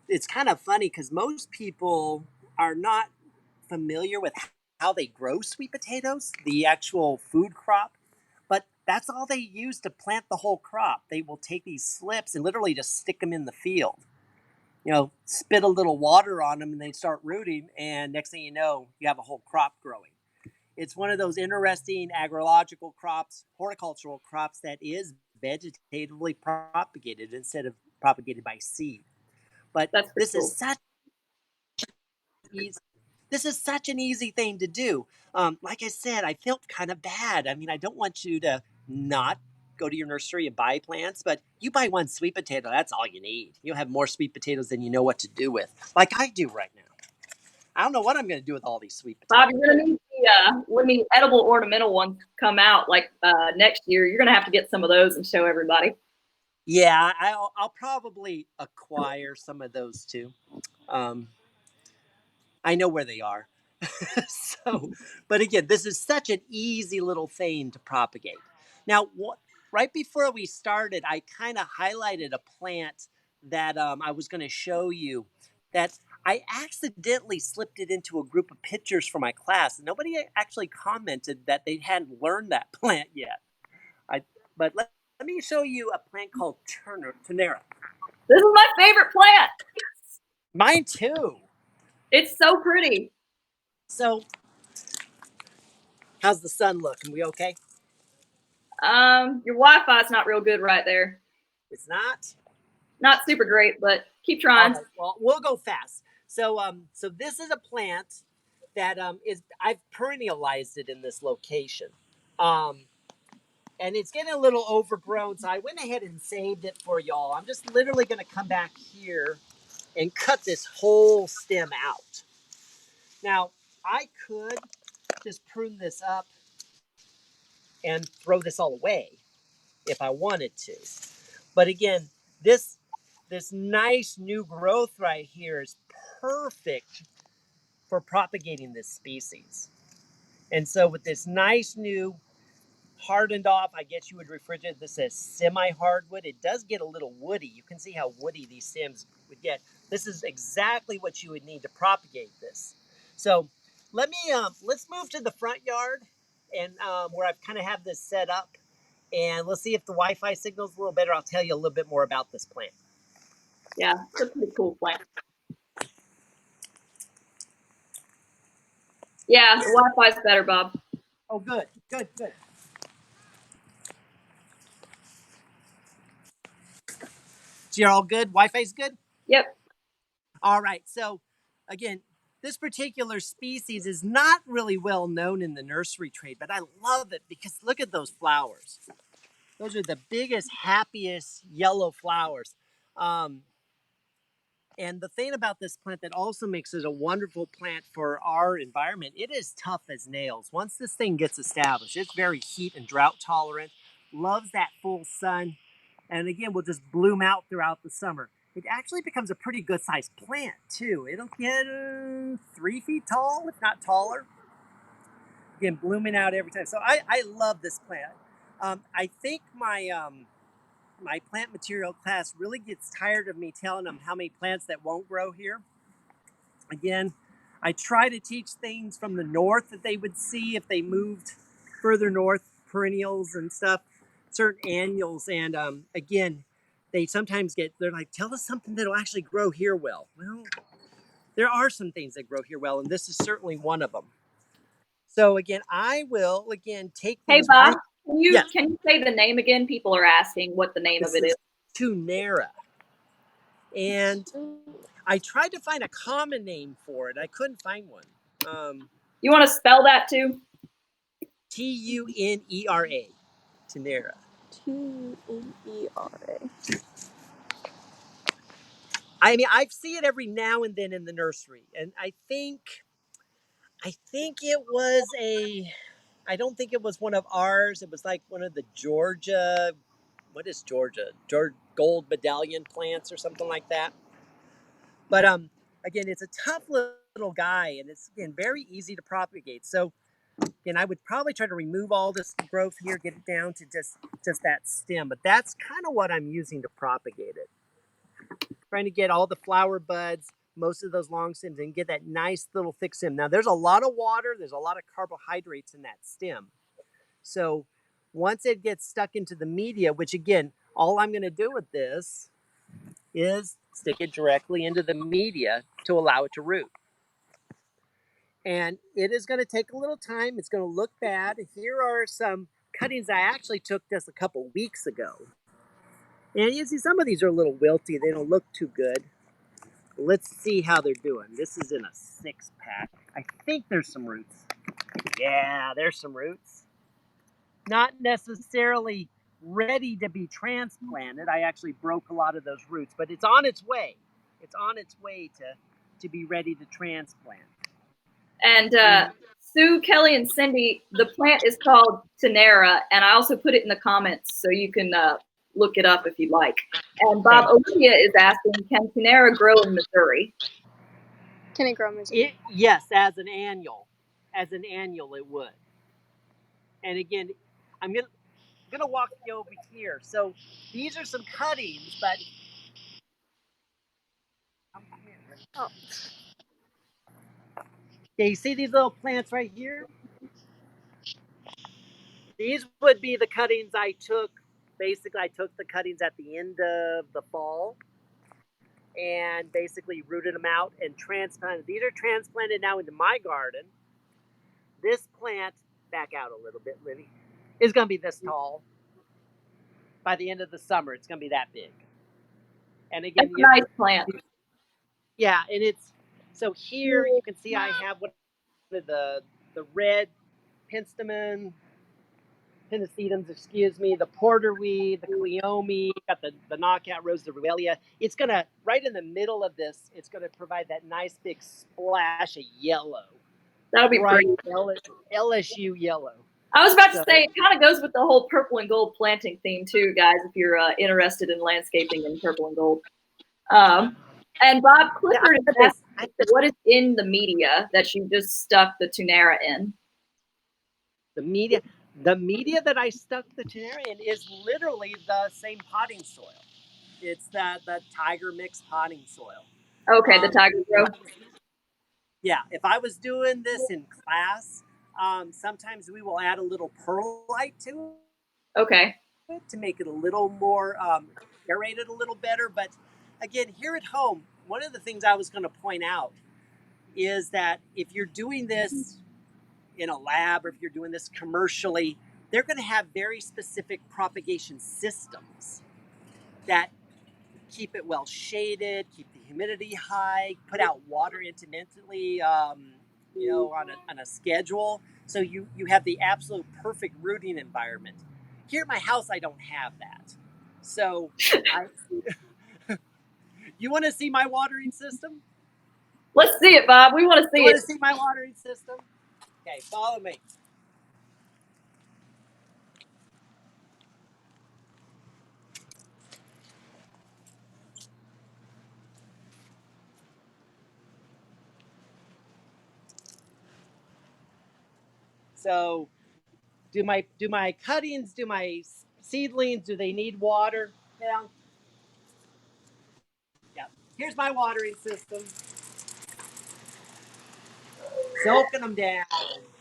It's kind of funny because most people are not familiar with how they grow sweet potatoes, the actual food crop, but that's all they use to plant the whole crop. They will take these slips and literally just stick them in the field. You know, spit a little water on them and they start rooting, and next thing you know, you have a whole crop growing. It's one of those interesting agrological crops, horticultural crops that is vegetatively propagated instead of propagated by seed. But this is such an easy thing to do. Like I said, I felt kind of bad. I mean, I don't want you to not go to your nursery and buy plants, but you buy one sweet potato, that's all you need. You'll have more sweet potatoes than you know what to do with, like I do right now. I don't know what I'm going to do with all these sweet potatoes. Bob, you're gonna need when the edible ornamental ones come out, like next year. You're gonna have to get some of those and show everybody. Yeah, I'll probably acquire some of those too. Um, I know where they are. So, but again, this is such an easy little thing to propagate. Now, right before we started, I kind of highlighted a plant that I was going to show you that I accidentally slipped it into a group of pictures for my class. Nobody actually commented that they hadn't learned that plant yet. But let me show you a plant called Turnera. This is my favorite plant. Mine too. It's so pretty. So, how's the sun looking? We okay? Your Wi-Fi is not real good right there. It's not. Not super great, but keep All trying. right, well, we'll go fast. So, so this is a plant that I've perennialized it in this location, and it's getting a little overgrown. So I went ahead and saved it for y'all. I'm just literally going to come back here and cut this whole stem out. Now, I could just prune this up and throw this all away if I wanted to, but again, this nice new growth right here is perfect for propagating this species. And so with this nice new hardened off, I guess you would refer to this as semi-hardwood. It does get a little woody. You can see how woody these stems would get. This is exactly what you would need to propagate this. So let's move to the front yard and where I've kind of have this set up. And let's see if the Wi-Fi signal is a little better. I'll tell you a little bit more about this plant. Yeah, it's a pretty cool plant. Yeah, the Wi-Fi's better, Bob. Oh, good. So you're all good? Wi-Fi's good? Yep. All right. So again, this particular species is not really well known in the nursery trade, but I love it because look at those flowers. Those are the biggest, happiest yellow flowers. Um, and the thing about this plant that also makes it a wonderful plant for our environment, it is tough as nails. Once this thing gets established, it's very heat and drought tolerant, loves that full sun, and again, will just bloom out throughout the summer. It actually becomes a pretty good sized plant too. It'll get 3 feet tall, if not taller. Again, blooming out every time. So I love this plant. I think my plant material class really gets tired of me telling them how many plants that won't grow here. Again, I try to teach things from the north that they would see if they moved further north, perennials and stuff, certain annuals. And again, they sometimes they're like, tell us something that'll actually grow here well. Well, there are some things that grow here well, and this is certainly one of them. So again, I will take Hey, these. Bob, can Yes. you say the name again? People are asking what the name of it is. Turnera. And I tried to find a common name for it. I couldn't find one. You want to spell that too? Tunera. Turnera. Tunera. I mean, I see it every now and then in the nursery, and I think it was I don't think it was one of ours. It was like one of the Georgia. What is Georgia? Gold medallion plants or something like that. But again, it's a tough little guy, and it's again very easy to propagate. So again, I would probably try to remove all this growth here, get it down to just that stem. But that's kind of what I'm using to propagate it. Trying to get all the flower buds, most of those long stems, and get that nice little thick stem. Now, there's a lot of water, there's a lot of carbohydrates in that stem. So once it gets stuck into the media, which again, all I'm going to do with this is stick it directly into the media to allow it to root. And it is going to take a little time. It's going to look bad. Here are some cuttings I actually took just a couple weeks ago. And you see some of these are a little wilty. They don't look too good. Let's see how they're doing. This is in a 6-pack. I think there's some roots. Yeah, there's some roots. not necessarily ready to be transplanted. I actually broke a lot of those roots, but it's on its way. It's on its way to be ready to transplant. And Sue, Kelly, and Cindy, the plant is called Tenera, and I also put it in the comments so you can look it up if you'd like. And Bob Olivia is asking, can Tenera grow in Missouri? Can it grow in Missouri? Yes, as an annual. As an annual, it would. And again, I'm gonna walk you over here. So these are some cuttings, but Oh. yeah, you see these little plants right here? These would be the cuttings I took. Basically, I took the cuttings at the end of the fall and basically rooted them out and transplanted. These are transplanted now into my garden. This plant, back out a little bit, Livy, is going to be this tall. By the end of the summer, it's going to be that big. And again, It's a nice plant. Yeah, and it's so here you can see I have one of the red penstemon, pennisedums, excuse me, the porterweed, the cleome, got the knockout rose, the ruellia. It's gonna right in the middle of this. It's gonna provide that nice big splash of yellow. That'll be bright pretty. LSU yellow. I was about to say, it kind of goes with the whole purple and gold planting theme too, guys, if you're interested in landscaping in purple and gold. And Bob Clifford is asking, what is in the media that you just stuck the Tenera in? The media that I stuck the Tenera in is literally the same potting soil. It's the Tiger Mix potting soil. Okay, the Tiger Grow. Yeah, if I was doing this in class, sometimes we will add a little perlite to it. Okay. To make it a little more aerated a little better. But again, here at home, one of the things I was going to point out is that if you're doing this in a lab or if you're doing this commercially, they're going to have very specific propagation systems that keep it well shaded, keep the humidity high, put out water intermittently, on a schedule. So you have the absolute perfect rooting environment. Here at my house, I don't have that. So you want to see my watering system? Let's see it, Bob. We want to see it. You want to see my watering system? Okay, follow me. So do my cuttings, do my seedlings, do they need water? Yeah. Here's my watering system. Soaking them down.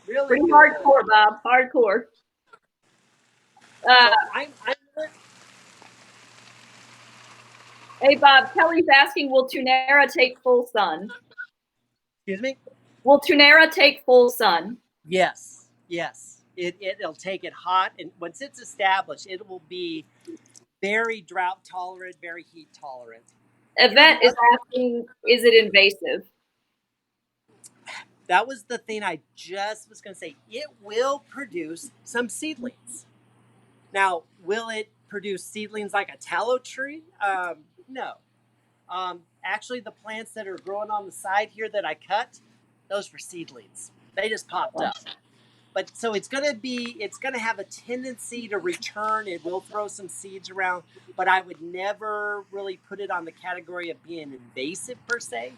Really pretty good. hardcore, Bob. Hardcore. So I'm Hey, Bob, Kelly's asking, will Tenera take full sun? Excuse me? Will Tenera take full sun? Yes. It'll take it hot, and once it's established, it will be very drought tolerant, very heat tolerant. Yvette is asking, is it invasive? That was the thing I just was going to say. It will produce some seedlings. Now, will it produce seedlings like a tallow tree? No. Actually, the plants that are growing on the side here that I cut, those were seedlings. They just popped up. But so it's going to have a tendency to return. It will throw some seeds around, but I would never really put it on the category of being invasive per se,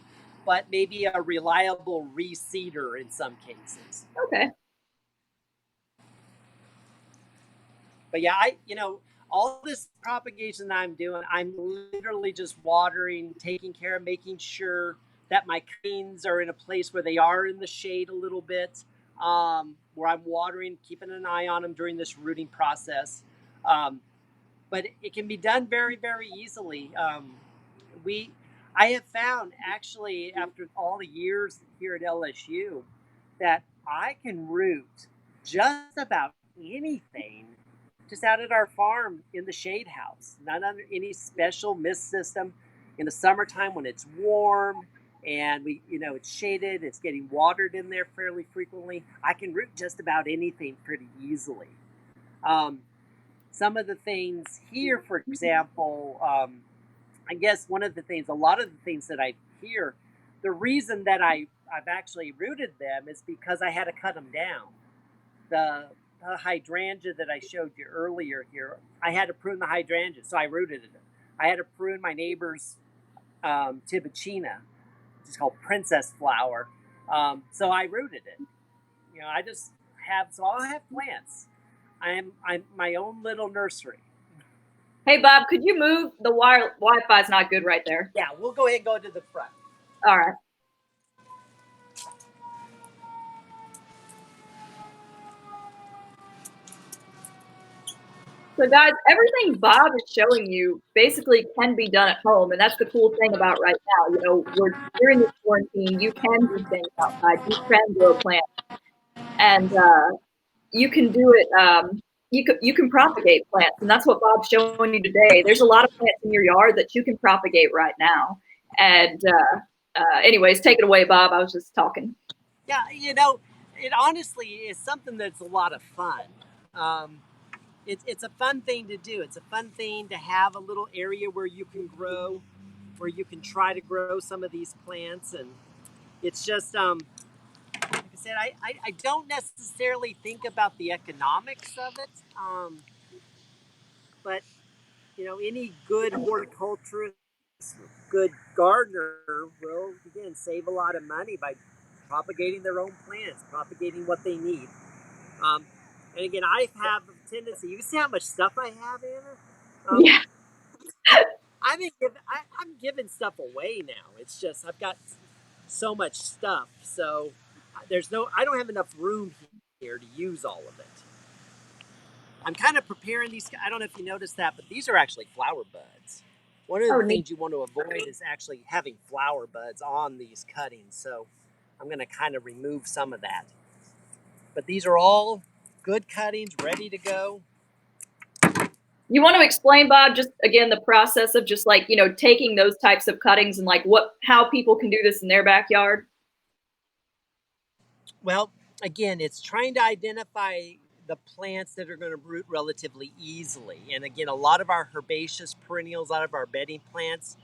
but maybe a reliable reseeder in some cases. Okay. But yeah, all this propagation that I'm doing, I'm literally just watering, taking care of, making sure that my cuttings are in a place where they are in the shade a little bit, where I'm watering, keeping an eye on them during this rooting process. But it can be done very, very easily. I have found, actually, after all the years here at LSU, that I can root just about anything just out at our farm in the shade house, not under any special mist system. In the summertime when it's warm and it's shaded, it's getting watered in there fairly frequently, I can root just about anything pretty easily. Some of the things here, for example, I guess a lot of the things that I hear, the reason that I've actually rooted them is because I had to cut them down. The hydrangea that I showed you earlier here, I had to prune the hydrangea, so I rooted it. I had to prune my neighbor's Tibicina, which is called princess flower. So I rooted it. I'll have plants. I'm my own little nursery. Hey, Bob, could you move? The Wi-Fi's not good right there. Yeah, we'll go ahead and go to the front. All right. So guys, everything Bob is showing you basically can be done at home. And that's the cool thing about right now. You know, we're during this quarantine, you can do things outside. You can grow plants. And you can do it, you can propagate plants. And that's what Bob's showing you today. There's a lot of plants in your yard that you can propagate right now. And anyways, take it away, Bob. I was just talking. Yeah, it honestly is something that's a lot of fun. It's a fun thing to do. It's a fun thing to have a little area where you can grow, where you can try to grow some of these plants. And it's just, like I said, I don't necessarily think about the economics of it. But, any good horticulturist, good gardener will, again, save a lot of money by propagating their own plants, propagating what they need. And again, I have a tendency. You can see how much stuff I have, Anna. Yeah. I'm giving stuff away now. It's just I've got so much stuff, so I don't have enough room here to use all of it. I'm kind of preparing these. I don't know if you noticed that, but these are actually flower buds. One of the things you want to avoid is actually having flower buds on these cuttings. So I'm going to kind of remove some of that. But these are all good cuttings, ready to go. You want to explain, Bob, just again the process of just like, taking those types of cuttings and like how people can do this in their backyard? Well, again, it's trying to identify the plants that are going to root relatively easily. And again, a lot of our herbaceous perennials, a lot of our bedding plants,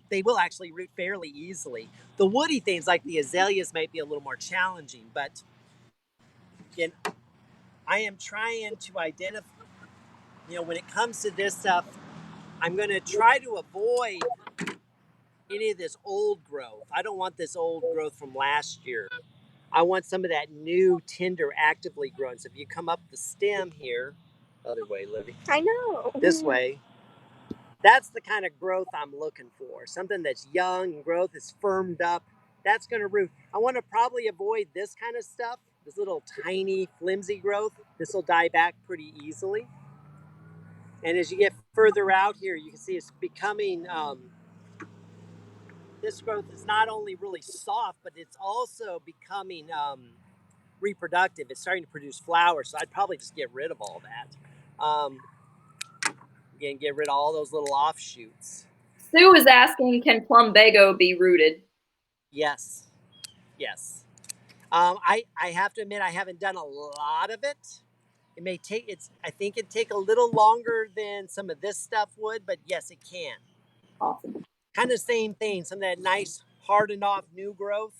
they will actually root fairly easily. The woody things like the azaleas might be a little more challenging, but again, I am trying to identify, when it comes to this stuff, I'm going to try to avoid any of this old growth. I don't want this old growth from last year. I want some of that new, tender, actively grown. So if you come up the stem here, other way, Livy. I know. This way. That's the kind of growth I'm looking for. Something that's young and growth is firmed up. That's going to root. I want to probably avoid this kind of stuff, this little tiny, flimsy growth. This will die back pretty easily. And as you get further out here, you can see it's becoming, this growth is not only really soft, but it's also becoming reproductive. It's starting to produce flowers, so I'd probably just get rid of all that. Again, get rid of all those little offshoots. Sue is asking, can Plum Bago be rooted? Yes. Yes. I have to admit, I haven't done a lot of it. It may take, I think it'd take a little longer than some of this stuff would, but yes, it can. Awesome. Kind of same thing. Some of that nice, hardened off new growth,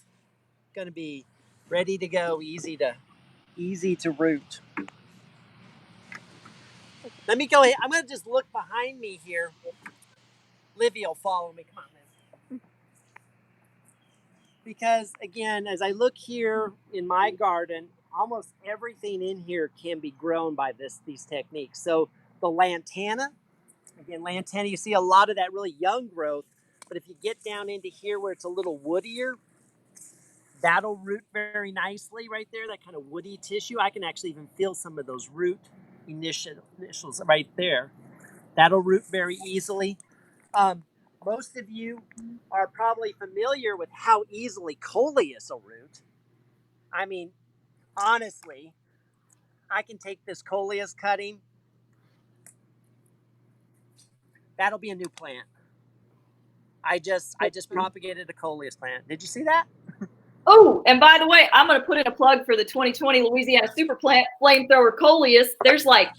going to be ready to go, easy to root. Let me go ahead. I'm going to just look behind me here. Livy will follow me. Come on, Liv. Because again, as I look here in my garden, almost everything in here can be grown by these techniques. So the Lantana, again, Lantana, you see a lot of that really young growth, but if you get down into here where it's a little woodier, that'll root very nicely right there, that kind of woody tissue. I can actually even feel some of those root initials right there. That'll root very easily. Most of you are probably familiar with how easily Coleus will root. I mean, honestly, I can take this Coleus cutting. That'll be a new plant. I just propagated a Coleus plant. Did you see that? Oh, and by the way, I'm going to put in a plug for the 2020 Louisiana Super Plant Flamethrower Coleus. There's like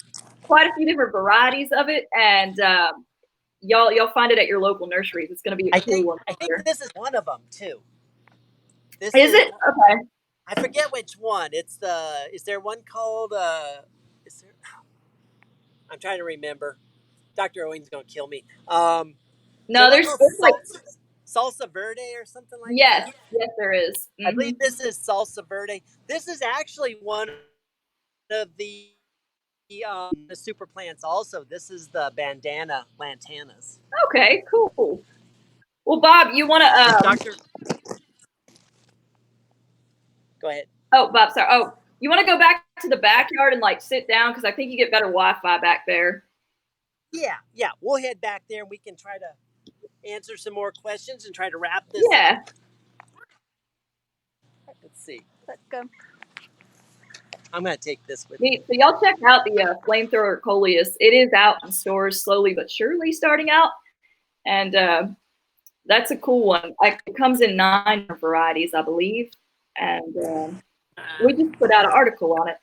quite a few different varieties of it, and y'all find it at your local nurseries. It's going to be a cool one. I think this is one of them too. This Is it? Okay. I forget which one. It's the. Is there one called? Is there? I'm trying to remember. Dr. Owen's gonna kill me. Is there No, one there's called like Salsa Verde or something like yes, that? yes, there is. I believe this is Salsa Verde. This is actually one of the super plants. Also, this is the bandana lantanas. Okay, cool. Well, Bob, you want to Doctor, go ahead. Oh, Bob, sorry. Oh, you want to go back to the backyard and like sit down because I think you get better Wi-Fi back there. Yeah. We'll head back there and we can try to answer some more questions and try to wrap this Yeah. up. Let's see. Let's go. I'm going to take this with me. Neat. So y'all check out the Flamethrower Coleus. It is out in stores slowly but surely starting out. And that's a cool one. It comes in 9 varieties, I believe. And we just put out an article on it.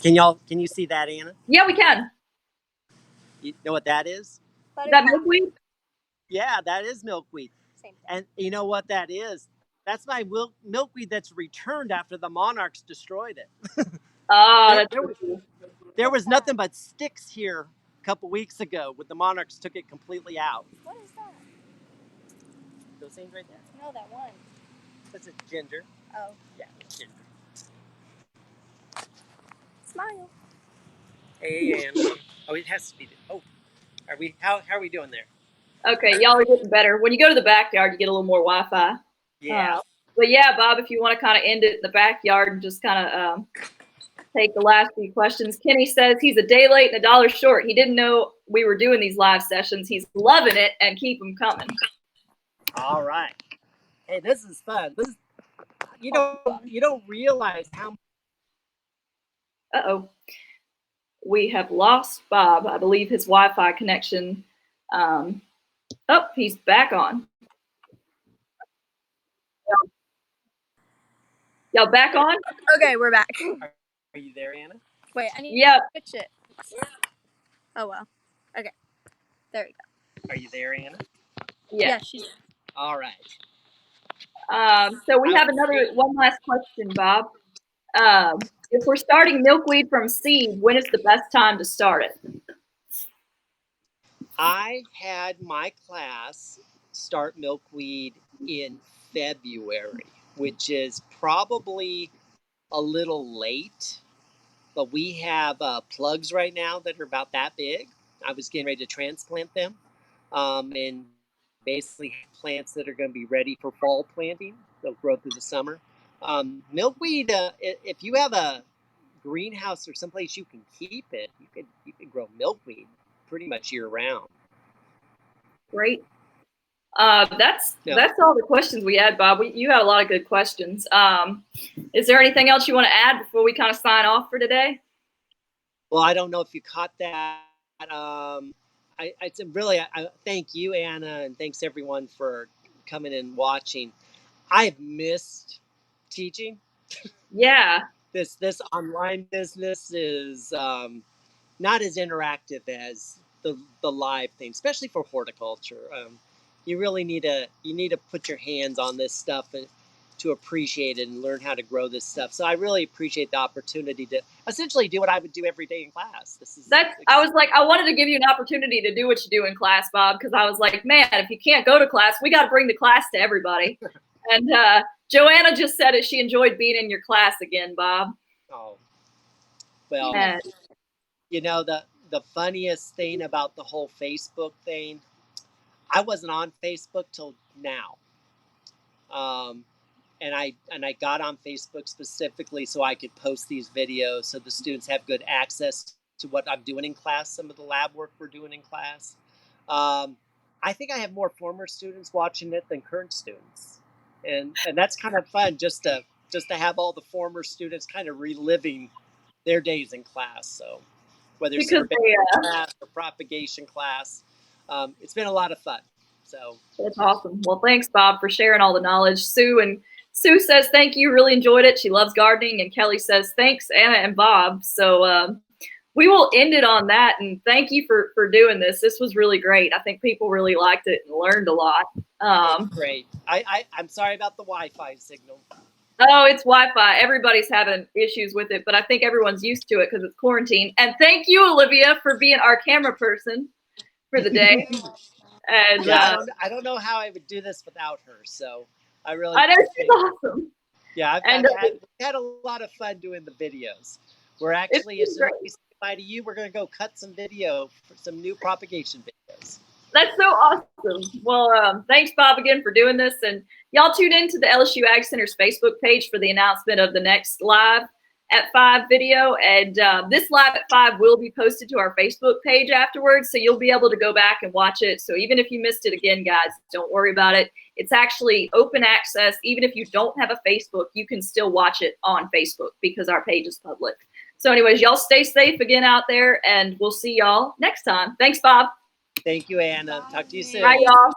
Can you see that, Anna? Yeah, we can. You know what that is? Is that milkweed? Yeah, that is milkweed. Same thing. And you know what that is? That's my milkweed that's returned after the monarchs destroyed it. Oh, that's cool. There was nothing but sticks here a couple weeks ago when the monarchs took it completely out. What is that? Those things right there? No, that one. That's a ginger. Oh. Yeah, ginger. Smile. Hey, Anna. Oh, it has to be. Oh, how are we doing there? Okay, y'all are getting better. When you go to the backyard, you get a little more Wi-Fi. Yeah. But yeah, Bob, if you want to kind of end it in the backyard and just kind of take the last few questions. Kenny says he's a day late and $1 short. He didn't know we were doing these live sessions. He's loving it and keep them coming. All right. Hey, this is fun. You don't realize how. Uh-oh. We have lost Bob. I believe his Wi-Fi connection. Oh, he's back on. Y'all back on? Okay, we're back. Are you there, Anna? Wait, I need Yep. to switch it. Oh, well. Okay. There we go. Are you there, Anna? Yeah. She's All right. So we have one last question, Bob. If we're starting milkweed from seed, when is the best time to start it? I had my class start milkweed in February, which is probably a little late, but we have plugs right now that are about that big. I was getting ready to transplant them, and basically plants that are going to be ready for fall planting. They'll grow through the summer. Milkweed, if you have a greenhouse or someplace you can keep it, you could grow milkweed pretty much year round. Great. That's all the questions we had, Bob. You had a lot of good questions. Is there anything else you want to add before we kind of sign off for today? Well, I don't know if you caught that. I thank you, Anna, and thanks everyone for coming and watching. I've missed teaching. Yeah. This online business is not as interactive as the live thing, especially for horticulture. You really need to put your hands on this stuff to appreciate it and learn how to grow this stuff. So I really appreciate the opportunity to essentially do what I would do every day in class. I wanted to give you an opportunity to do what you do in class, Bob, because I was like, man, if you can't go to class, we got to bring the class to everybody. And Joanna just said it. She enjoyed being in your class again, Bob. Oh, well, you know, the funniest thing about the whole Facebook thing, I wasn't on Facebook till now. And I got on Facebook specifically so I could post these videos so the students have good access to what I'm doing in class, some of the lab work we're doing in class. I think I have more former students watching it than current students. And that's kind of fun just to have all the former students kind of reliving their days in class. So whether it's class or propagation class, it's been a lot of fun. So that's awesome. Well, thanks, Bob, for sharing all the knowledge. Sue says thank you, really enjoyed it. She loves gardening. And Kelly says thanks, Anna and Bob. So we will end it on that. And thank you for doing this. This was really great. I think people really liked it and learned a lot. It's great. I'm sorry about the Wi-Fi signal. Oh, it's Wi-Fi. Everybody's having issues with it, but I think everyone's used to it because it's quarantine. And thank you, Olivia, for being our camera person for the day. And yeah, I don't know how I would do this without her. So I really. I know she's awesome. Yeah, we've had a lot of fun doing the videos. We're actually, as soon as we say bye to you, we're going to go cut some video for some new propagation videos. That's so awesome. Well, thanks, Bob, again for doing this. And y'all tune into the LSU Ag Center's Facebook page for the announcement of the next live at 5 video. And this live at 5 will be posted to our Facebook page afterwards. So you'll be able to go back and watch it. So even if you missed it again, guys, don't worry about it. It's actually open access. Even if you don't have a Facebook, you can still watch it on Facebook because our page is public. So anyways, y'all stay safe again out there, and we'll see y'all next time. Thanks, Bob. Thank you, Anna. Talk to you soon. Bye, y'all.